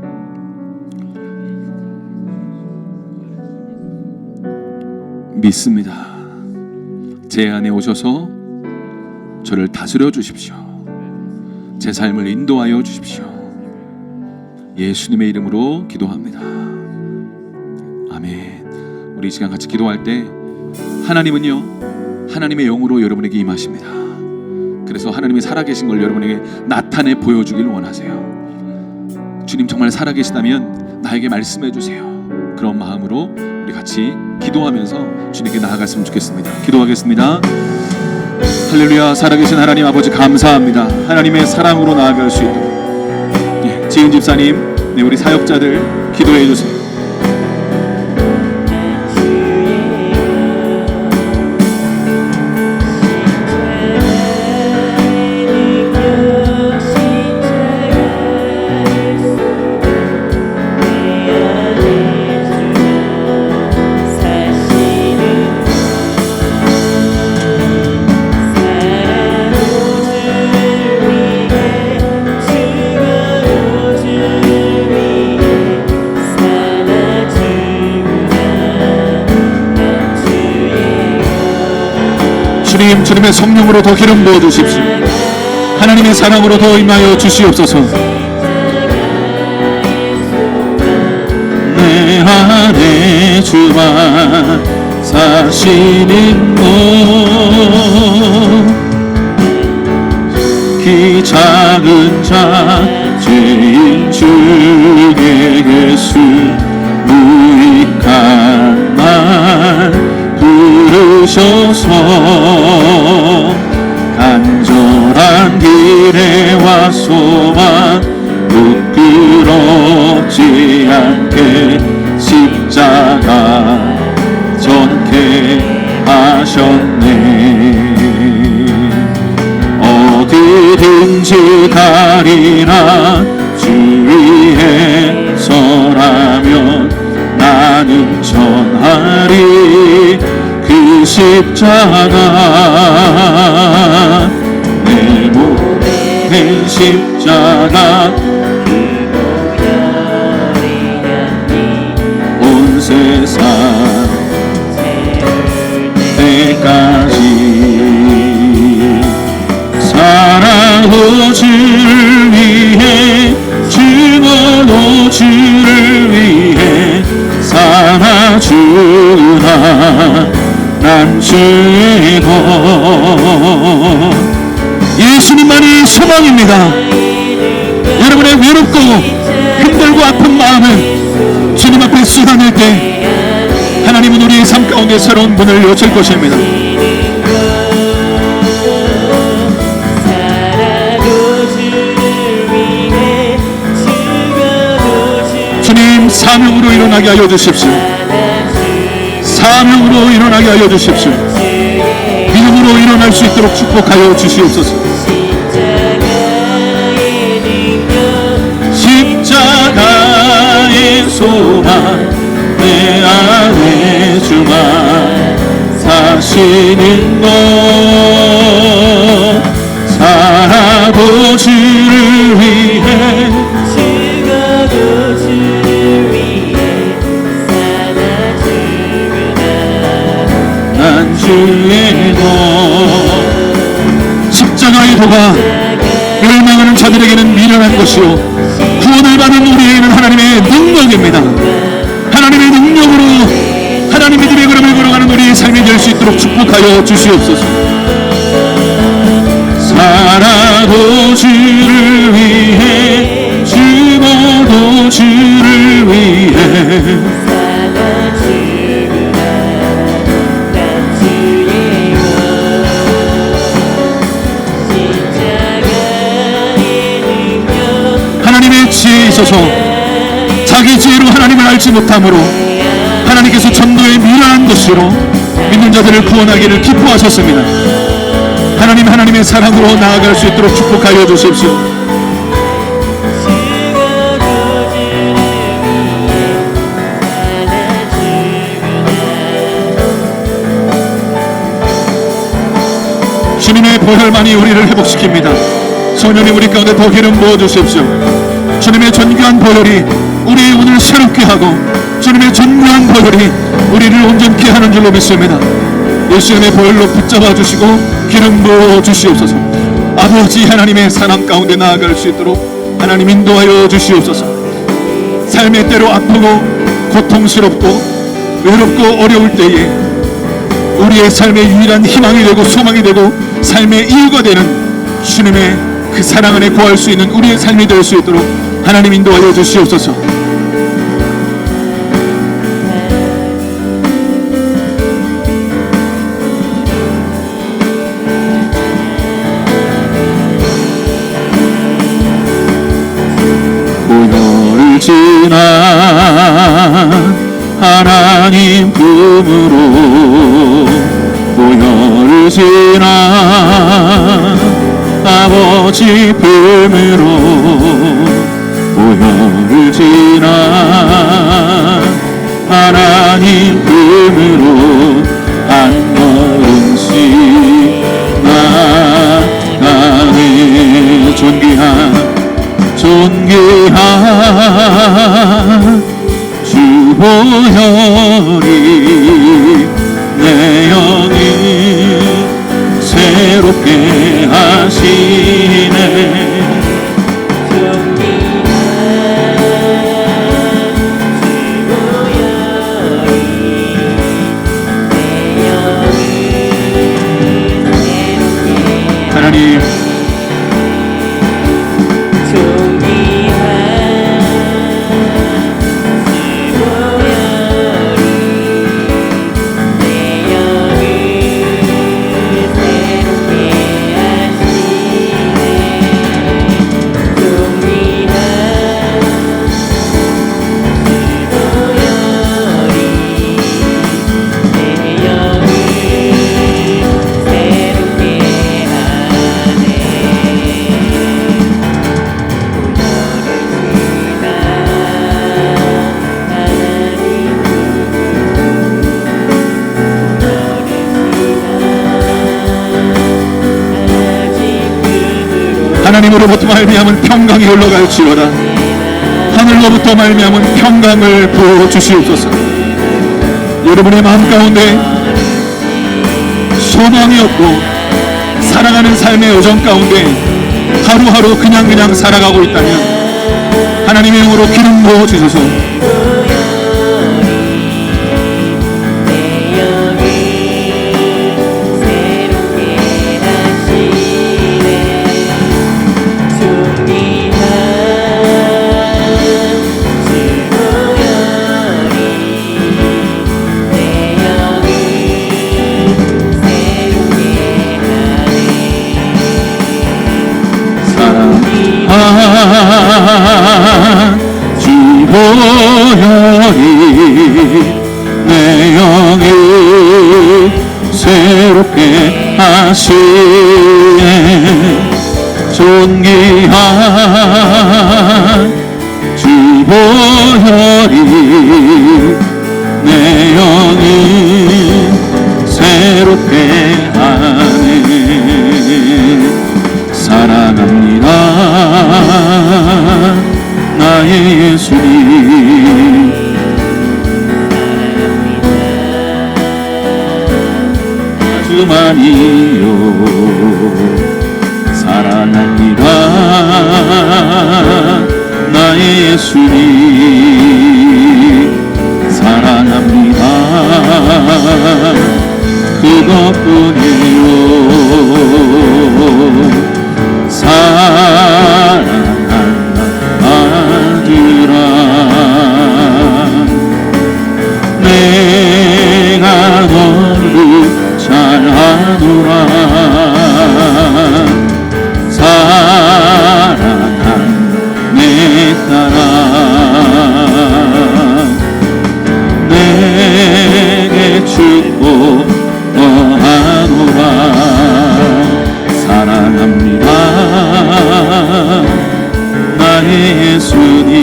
믿습니다. 제 안에 오셔서 저를 다스려 주십시오. 제 삶을 인도하여 주십시오. 예수님의 이름으로 기도합니다. 아멘. 우리 이 시간 같이 기도할 때 하나님은요, 하나님의 영으로 여러분에게 임하십니다. 그래서 하나님이 살아계신 걸 여러분에게 나타내 보여주길 원하세요. 주님 정말 살아계시다면 나에게 말씀해 주세요. 그런 마음으로 우리 같이 기도하면서 주님께 나아갔으면 좋겠습니다. 기도하겠습니다. 할렐루야. 살아계신 하나님 아버지 감사합니다. 하나님의 사랑으로 나아갈 수 있도록 지은 집사님, 네, 우리 사역자들 기도해 주세요. 주님의 성령으로 더 기름 부어 주십시오. 하나님의 사랑으로 더 임하여 주시옵소서. 내 안에 주만 사시는 것, 기 작은 자 죄인 주님 주셔서 간절한 기대와 소망 부끄럽지 않게 십자가 전케 하셨네. 어디든지 가리라 주 위에 서라면 나는 전하리 그 십자가 내 몸의 십자가 온 세상 때까지 살아도 주를 위해 죽어도 주를 위해 살아주라 난 주의 것. 예수님만이 소망입니다. 여러분의 외롭고 힘들고 아픈 마음을 주님 앞에 쏟아낼 때 하나님은 우리의 삶 가운데 새로운 문을 여실 것입니다. 주님, 사명으로 일어나게 하여 주십시오. 사명으로 일어나게 하여 주십시오. 믿음으로 일어날 수 있도록 축복하여 주시옵소서. 십자가의 소망 내 안에 주만 사시는 것 살아도 주를 위해 죽어도 주를 위해 살아주구나 난 주의 것. 십자가의 도가 멸망하는 자들에게는 미련한 것이요 구원을 받은 우리에게는 하나님의 능력입니다. 하나님의 능력으로 하나님 믿음의 걸음을 걸어가는 우리의 삶이 될 수 있도록 축복하여 주시옵소서. 살아도 주를 위해 죽어도 주를 위해 하나님의 지혜에 있어서 자기 지혜로 하나님을 알지 못함으로 하나님께서 전도에 미련한 것으로 믿는 자들을 구원하기를 기뻐하셨습니다. 하나님, 하나님의 사랑으로 나아갈 수 있도록 축복하여 주십시오. 주님의 보혈만이 우리를 회복시킵니다. 성령님, 우리 가운데 더 기름 부어주십시오. 주님의 존귀한 보혈이 우리 오늘 새롭게 하고 주님의 존귀한 보혈이 우리를 온전케 하는 줄로 믿습니다. 예수님의 보혈로 붙잡아 주시고 기름 부어 주시옵소서. 아버지 하나님의 사랑 가운데 나아갈 수 있도록 하나님 인도하여 주시옵소서. 삶의 때로 아프고 고통스럽고 외롭고 어려울 때에 우리의 삶의 유일한 희망이 되고 소망이 되고 삶의 이유가 되는 주님의 그 사랑 안에 거할 수 있는 우리의 삶이 될 수 있도록 하나님 인도하여 주시옵소서. 보혈을 지난 하나님 품으로 보혈을 지난 아버지 품으로 보혈을 지난 하나님 품으로 한 걸음씩 나가네. 존귀한 주 보혈이 내 영을 새롭게 하시네. 하나님, 하나님으로부터 말미암은 평강이 흘러갈지어다. 하늘로부터 말미암은 평강을 부어 주시옵소서. 여러분의 마음 가운데 소망이 없고 살아가는 삶의 여정 가운데 하루하루 그냥 살아가고 있다면 하나님의 영으로 기름 부어 주셔서 지보혈이 내 영을 새롭게 하시네. 존귀한 지보혈이 내 영을 새롭게 하네. 사랑합니다 나의 예수님. 아주 많이요 사랑합니다 나의 예수님. 사랑합니다 그것뿐이요. 사랑한다 아들아 내가 너를 잘 아노라. 사랑한 내 딸아 내게 축복 더하노라. 사랑합니다 나의 예수님.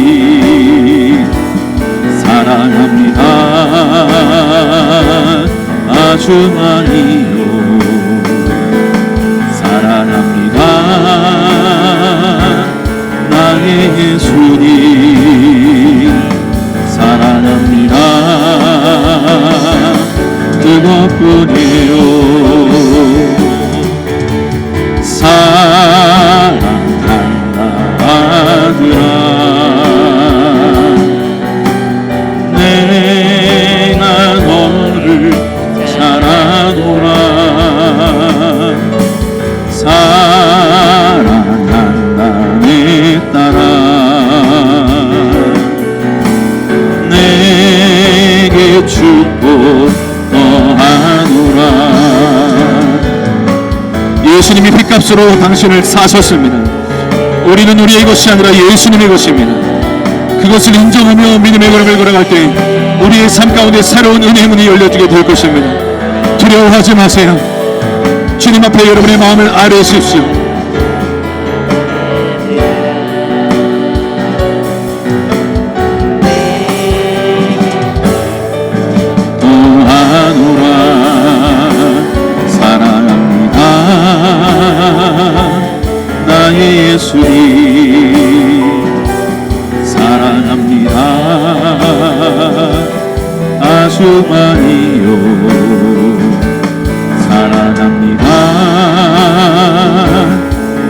사랑합니다 아주 많이요. 사랑합니다 나의 예수님. 사랑합니다 그것뿐이요. 사랑한다 아들아 내가 너를 잘 아노라. 사랑한다 내 딸아 내게 축복 더하노라. 예수님이 핏값으로 당신을 사셨습니다. 우리는 우리의 것이 아니라 예수님의 것입니다. 그것을 인정하며 믿음의 걸음을 걸어갈 때 우리의 삶 가운데 새로운 은혜의 문이 열려지게 될 것입니다. 두려워하지 마세요. 주님 앞에 여러분의 마음을 아뢰십시오. 더하노라. 사랑합니다 나의 예수님. 사랑합니다 아주 많이요. 사랑합니다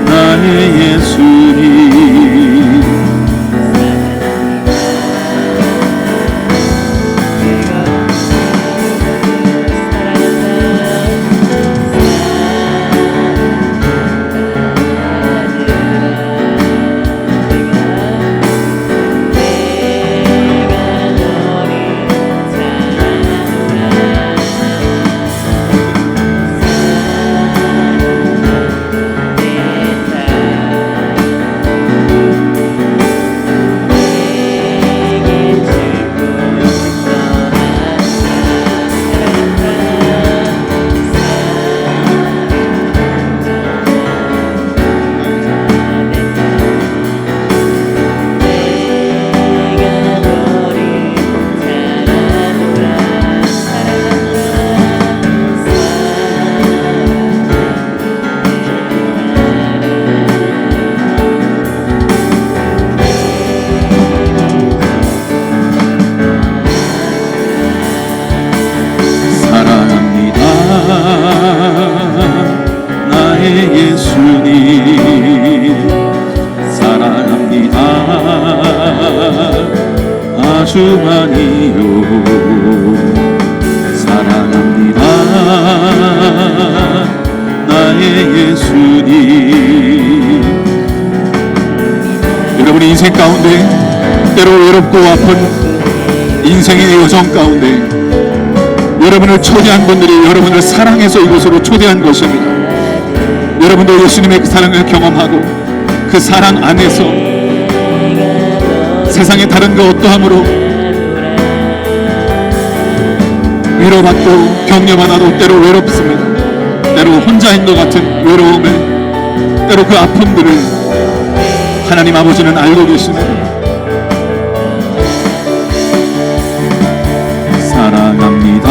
나의 예수님. 아주만이요 사랑합니다 나의 예수님. 여러분의 인생 가운데 때로 외롭고 아픈 인생의 여정 가운데 여러분을 초대한 분들이 여러분을 사랑해서 이곳으로 초대한 것입니다. 여러분도 예수님의 그 사랑을 경험하고 그 사랑 안에서 세상의 다른 그 어떠함으로 위로받고 격려받아도 때로 외롭습니다. 때로 혼자인 것 같은 외로움을, 때로 그 아픔들을 하나님 아버지는 알고 계십니다. 사랑합니다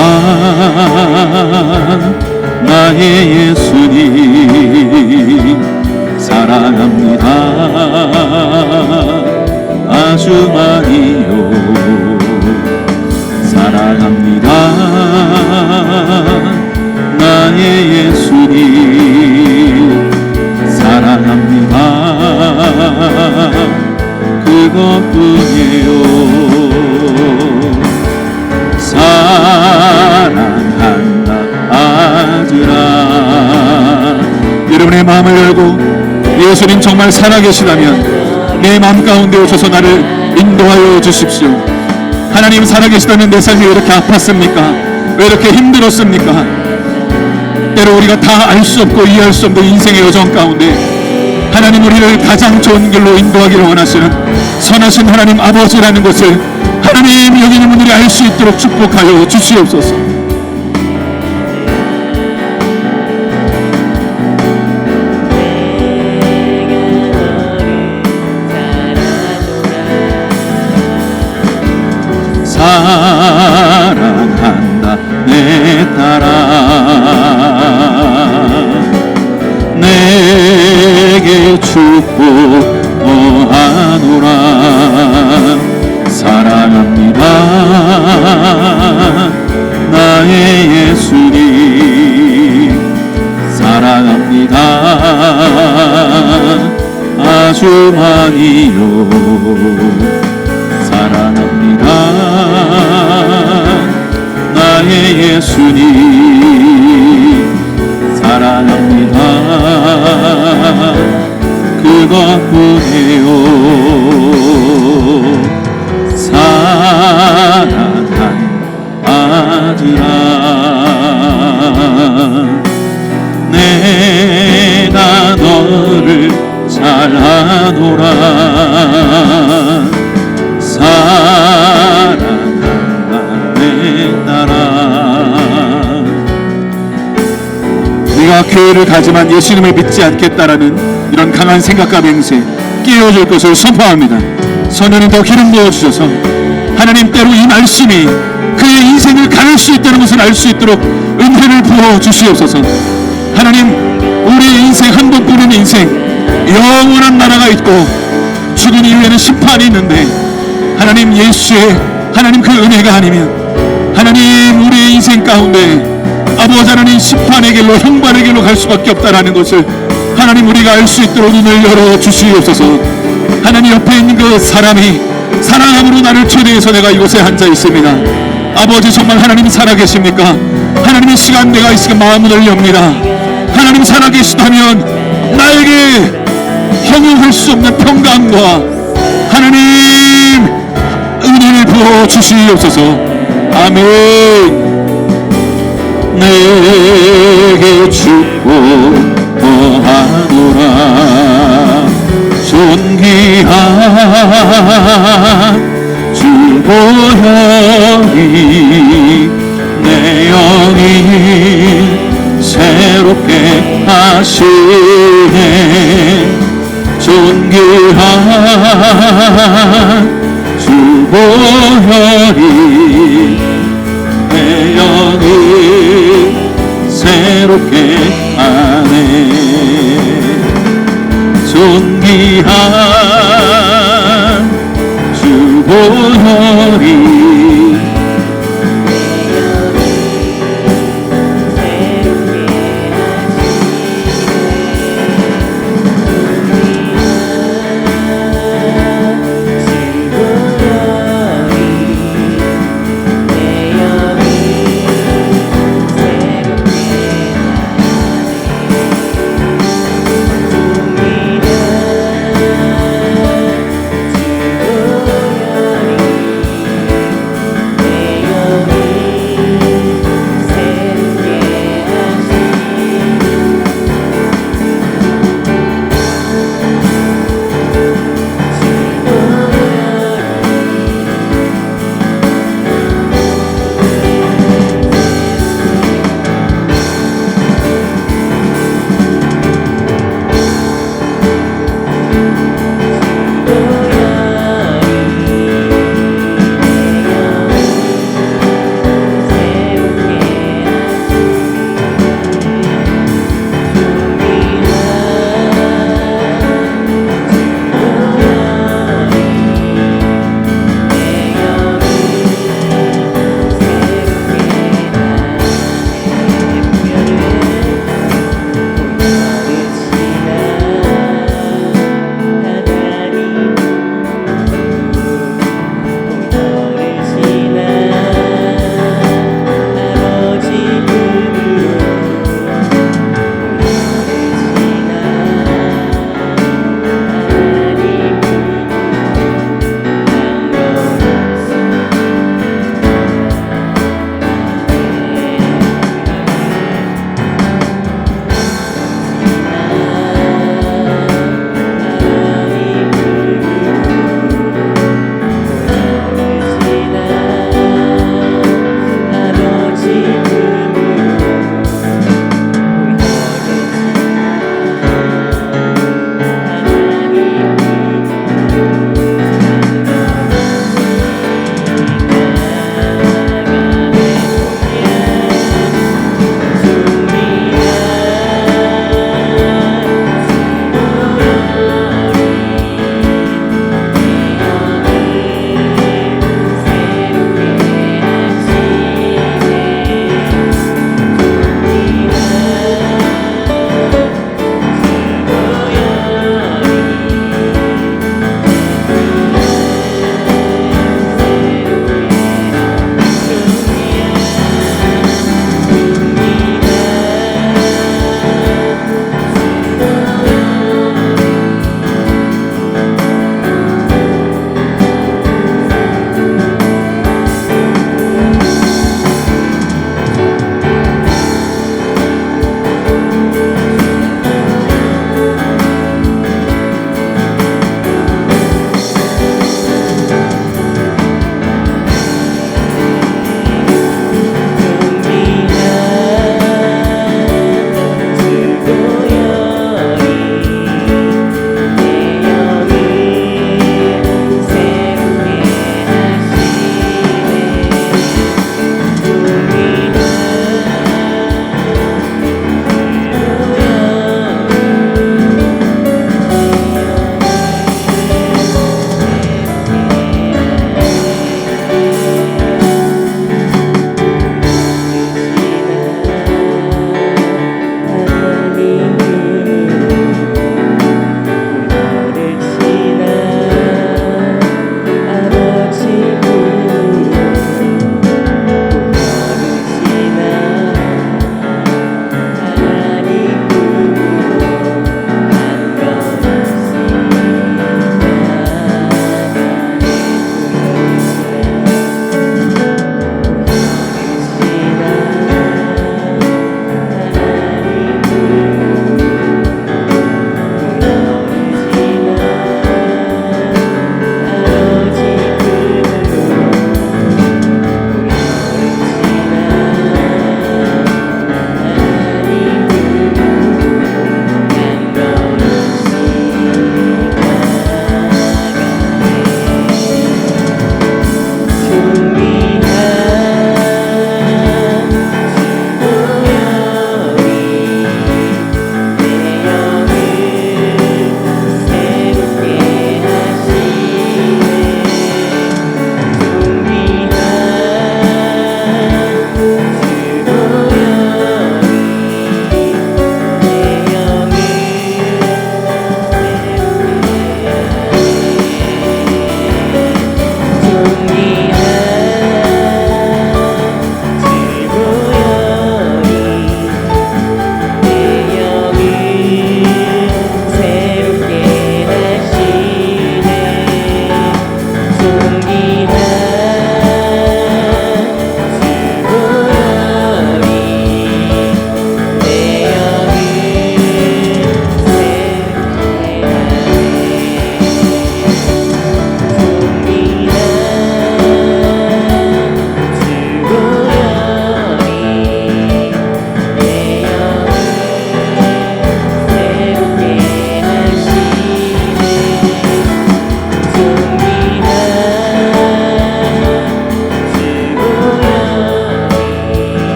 나의 예수님 사랑합니다 아주 많이요 사랑합니다 나의 예수님 사랑합니다 그것뿐이에요 사랑한다 아들아. 여러분의 마음을 열고 예수님 정말 살아계시다면 내 마음 가운데 오셔서 나를 인도하여 주십시오. 하나님 살아계시다면 내 삶이 왜 이렇게 아팠습니까? 왜 이렇게 힘들었습니까? 때로 우리가 다 알 수 없고 이해할 수 없는 인생의 여정 가운데 하나님 우리를 가장 좋은 길로 인도하기를 원하시는 선하신 하나님 아버지라는 것을 하나님 여기 있는 분들이 알 수 있도록 축복하여 주시옵소서. 사랑한다 내 딸아 내게 축복 더하노라 사랑합니다 나의 예수님 사랑합니다 아주 많이요 사랑합니다 나의 예수님 사랑합니다 그것뿐이에요 사랑한 아들아 내가 너를 잘하노라 사랑한다 내 딸아. 우리가 교회를 가지만 예수님을 믿지 않겠다라는 이런 강한 생각과 맹세 깨어질 것을 선포합니다. 선녀님 더 기름 부어주셔서 하나님 때로 이 말씀이 그의 인생을 가를 수 있다는 것을 알 수 있도록 은혜를 부어주시옵소서. 하나님 우리의 인생 한 번뿐인 인생 영원한 나라가 있고 죽은 이후에는 심판이 있는데 하나님 예수의 하나님 그 은혜가 아니면 하나님 우리의 인생 가운데 아버지 하나님 심판의 길로 형벌의 길로 갈 수밖에 없다라는 것을 하나님 우리가 알 수 있도록 눈을 열어 주시옵소서. 하나님 옆에 있는 그 사람이 사랑함으로 나를 초대해서 내가 이곳에 앉아 있습니다. 아버지 정말 하나님 살아계십니까? 하나님의 시간 내가 이 시간 마음을 엽니다. 하나님 살아계시다면 나에게 형용할 수 없는 평강과 하나님 은혜를 부어 주시옵소서. 아멘. 내게 축복 더하노라 존귀한 주 보혈이 내 영이 새롭게 하시네 존귀한 주 보혈이 내 영이 새롭게 하네 존귀한 주 보혈이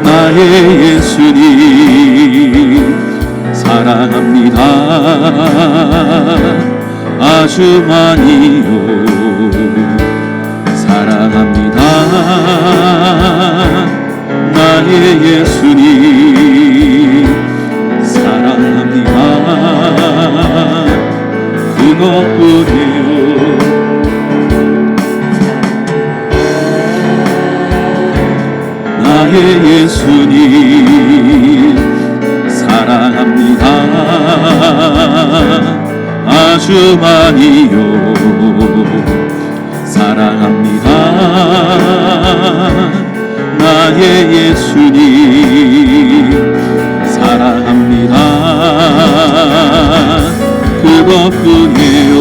나의 예수님 사랑합니다. 아주 많이요 사랑합니다. 나의 예수님 사랑합니다. 그것뿐이요 나의 예수님 사랑합니다. 아주 많이요 사랑합니다. 나의 예수님 사랑합니다. 그것뿐이에요.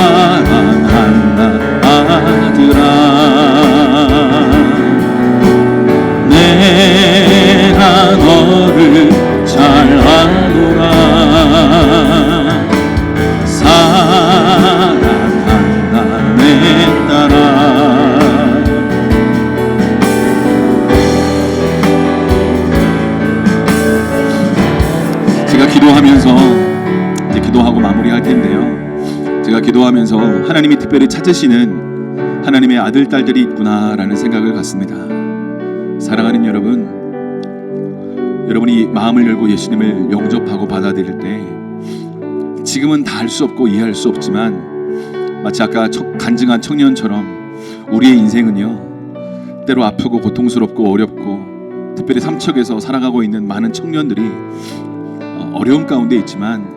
사랑한다 아들아 내가 너를 잘 아노라. 사랑한다 내 딸아. 제가 기도하면서 이제 기도하고 마무리할 텐데요. 제가 기도하면서 하나님이 특별히 찾으시는 하나님의 아들 딸들이 있구나라는 생각을 갖습니다. 사랑하는 여러분, 여러분이 마음을 열고 예수님을 영접하고 받아들일 때 지금은 다 알 수 없고 이해할 수 없지만 마치 아까 간증한 청년처럼 우리의 인생은요 때로 아프고 고통스럽고 어렵고 특별히 삼척에서 살아가고 있는 많은 청년들이 어려움 가운데 있지만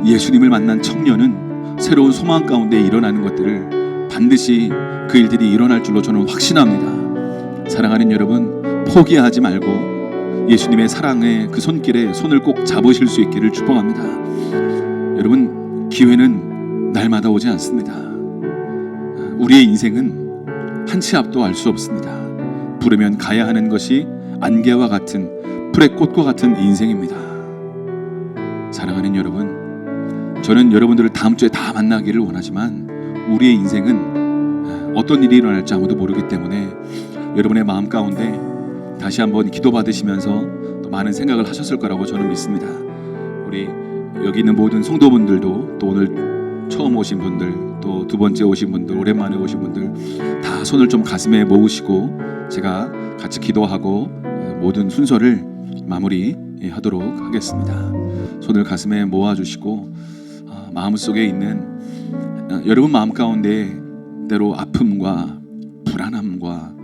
예수님을 만난 청년은 새로운 소망 가운데 일어나는 것들을 반드시 그 일들이 일어날 줄로 저는 확신합니다. 사랑하는 여러분, 포기하지 말고 예수님의 사랑의 그 손길에 손을 꼭 잡으실 수 있기를 축복합니다. 여러분, 기회는 날마다 오지 않습니다. 우리의 인생은 한 치 앞도 알 수 없습니다. 부르면 가야 하는 것이 안개와 같은 풀의 꽃과 같은 인생입니다. 사랑하는 여러분, 저는 여러분들을 다음 주에 다 만나기를 원하지만 우리의 인생은 어떤 일이 일어날지 아무도 모르기 때문에 여러분의 마음 가운데 다시 한번 기도 받으시면서 또 많은 생각을 하셨을 거라고 저는 믿습니다. 우리 여기 있는 모든 성도분들도 또 오늘 처음 오신 분들 또 두 번째 오신 분들 오랜만에 오신 분들 다 손을 좀 가슴에 모으시고 제가 같이 기도하고 모든 순서를 마무리하도록 하겠습니다. 손을 가슴에 모아주시고 마음속에 있는 여러분 마음 가운데 때로 아픔과 불안함과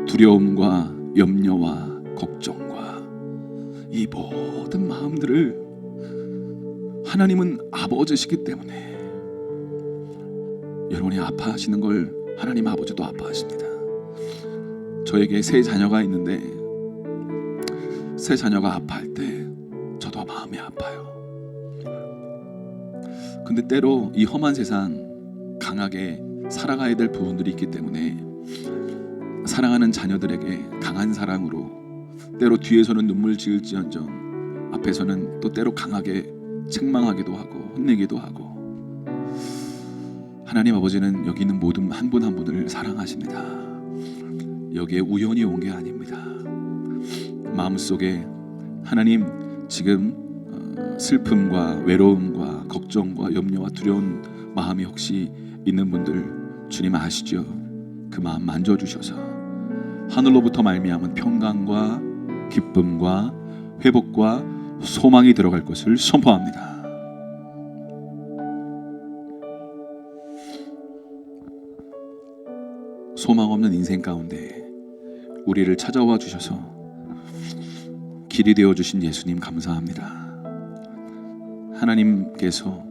두려움과 염려와 걱정과 이 모든 마음들을 하나님은 아버지시기 때문에 여러분이 아파하시는 걸 하나님 아버지도 아파하십니다. 저에게 세 자녀가 있는데 세 자녀가 아파할 때 저도 마음이 아파요. 근데 때로 이 험한 세상 강하게 살아가야 될 부분들이 있기 때문에 사랑하는 자녀들에게 강한 사랑으로 때로 뒤에서는 눈물 지을지언정 앞에서는 또 때로 강하게 책망하기도 하고 혼내기도 하고 하나님 아버지는 여기 있는 모든 한 분 한 분을 사랑하십니다. 여기에 우연히 온 게 아닙니다. 마음속에 하나님 지금 슬픔과 외로움과 걱정과 염려와 두려운 마음이 혹시 있는 분들 주님 아시죠? 그 마음 만져주셔서 하늘로부터 말미암은 평강과 기쁨과 회복과 소망이 들어갈 것을 선포합니다. 소망 없는 인생 가운데 우리를 찾아와 주셔서 길이 되어 주신 예수님 감사합니다. 하나님께서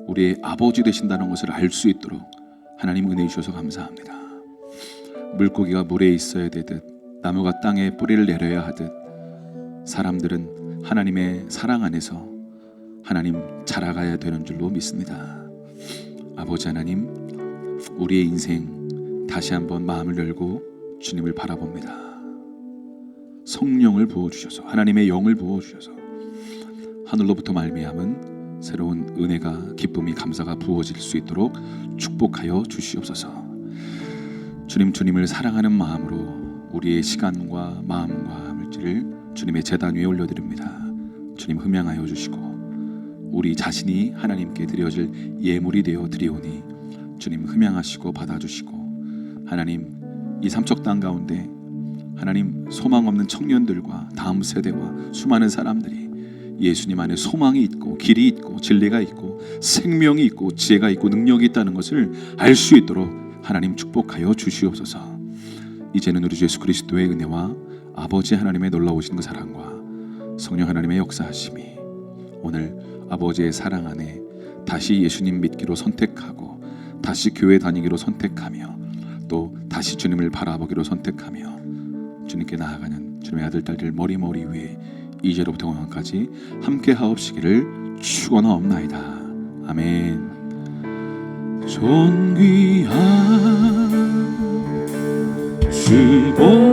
우리의 아버지 되신다는 것을 알 수 있도록 하나님 은혜 주셔서 감사합니다. 물고기가 물에 있어야 되듯 나무가 땅에 뿌리를 내려야 하듯 사람들은 하나님의 사랑 안에서 하나님 자라가야 되는 줄로 믿습니다. 아버지 하나님, 우리의 인생 다시 한번 마음을 열고 주님을 바라봅니다. 성령을 부어주셔서 하나님의 영을 부어주셔서 하늘로부터 말미암은 새로운 은혜가 기쁨이 감사가 부어질 수 있도록 축복하여 주시옵소서. 주님을 사랑하는 마음으로 우리의 시간과 마음과 물질을 주님의 제단 위에 올려드립니다. 주님 흠양하여 주시고 우리 자신이 하나님께 드려질 예물이 되어 드리오니 주님 흠양하시고 받아주시고, 하나님 이 삼척당 가운데 하나님 소망 없는 청년들과 다음 세대와 수많은 사람들이 예수님 안에 소망이 있고 길이 있고 진리가 있고 생명이 있고 지혜가 있고 능력이 있다는 것을 알 수 있도록 하나님 축복하여 주시옵소서. 이제는 우리 주 예수 그리스도의 은혜와 아버지 하나님의 놀라우신 그 사랑과 성령 하나님의 역사하심이 오늘 아버지의 사랑 안에 다시 예수님 믿기로 선택하고 다시 교회 다니기로 선택하며 또 다시 주님을 바라보기로 선택하며 주님께 나아가는 주님의 아들 딸들 머리머리 위에 이제로부터 영원까지 함께 하옵시기를 축원하옵나이다. 아멘. 존귀한 주보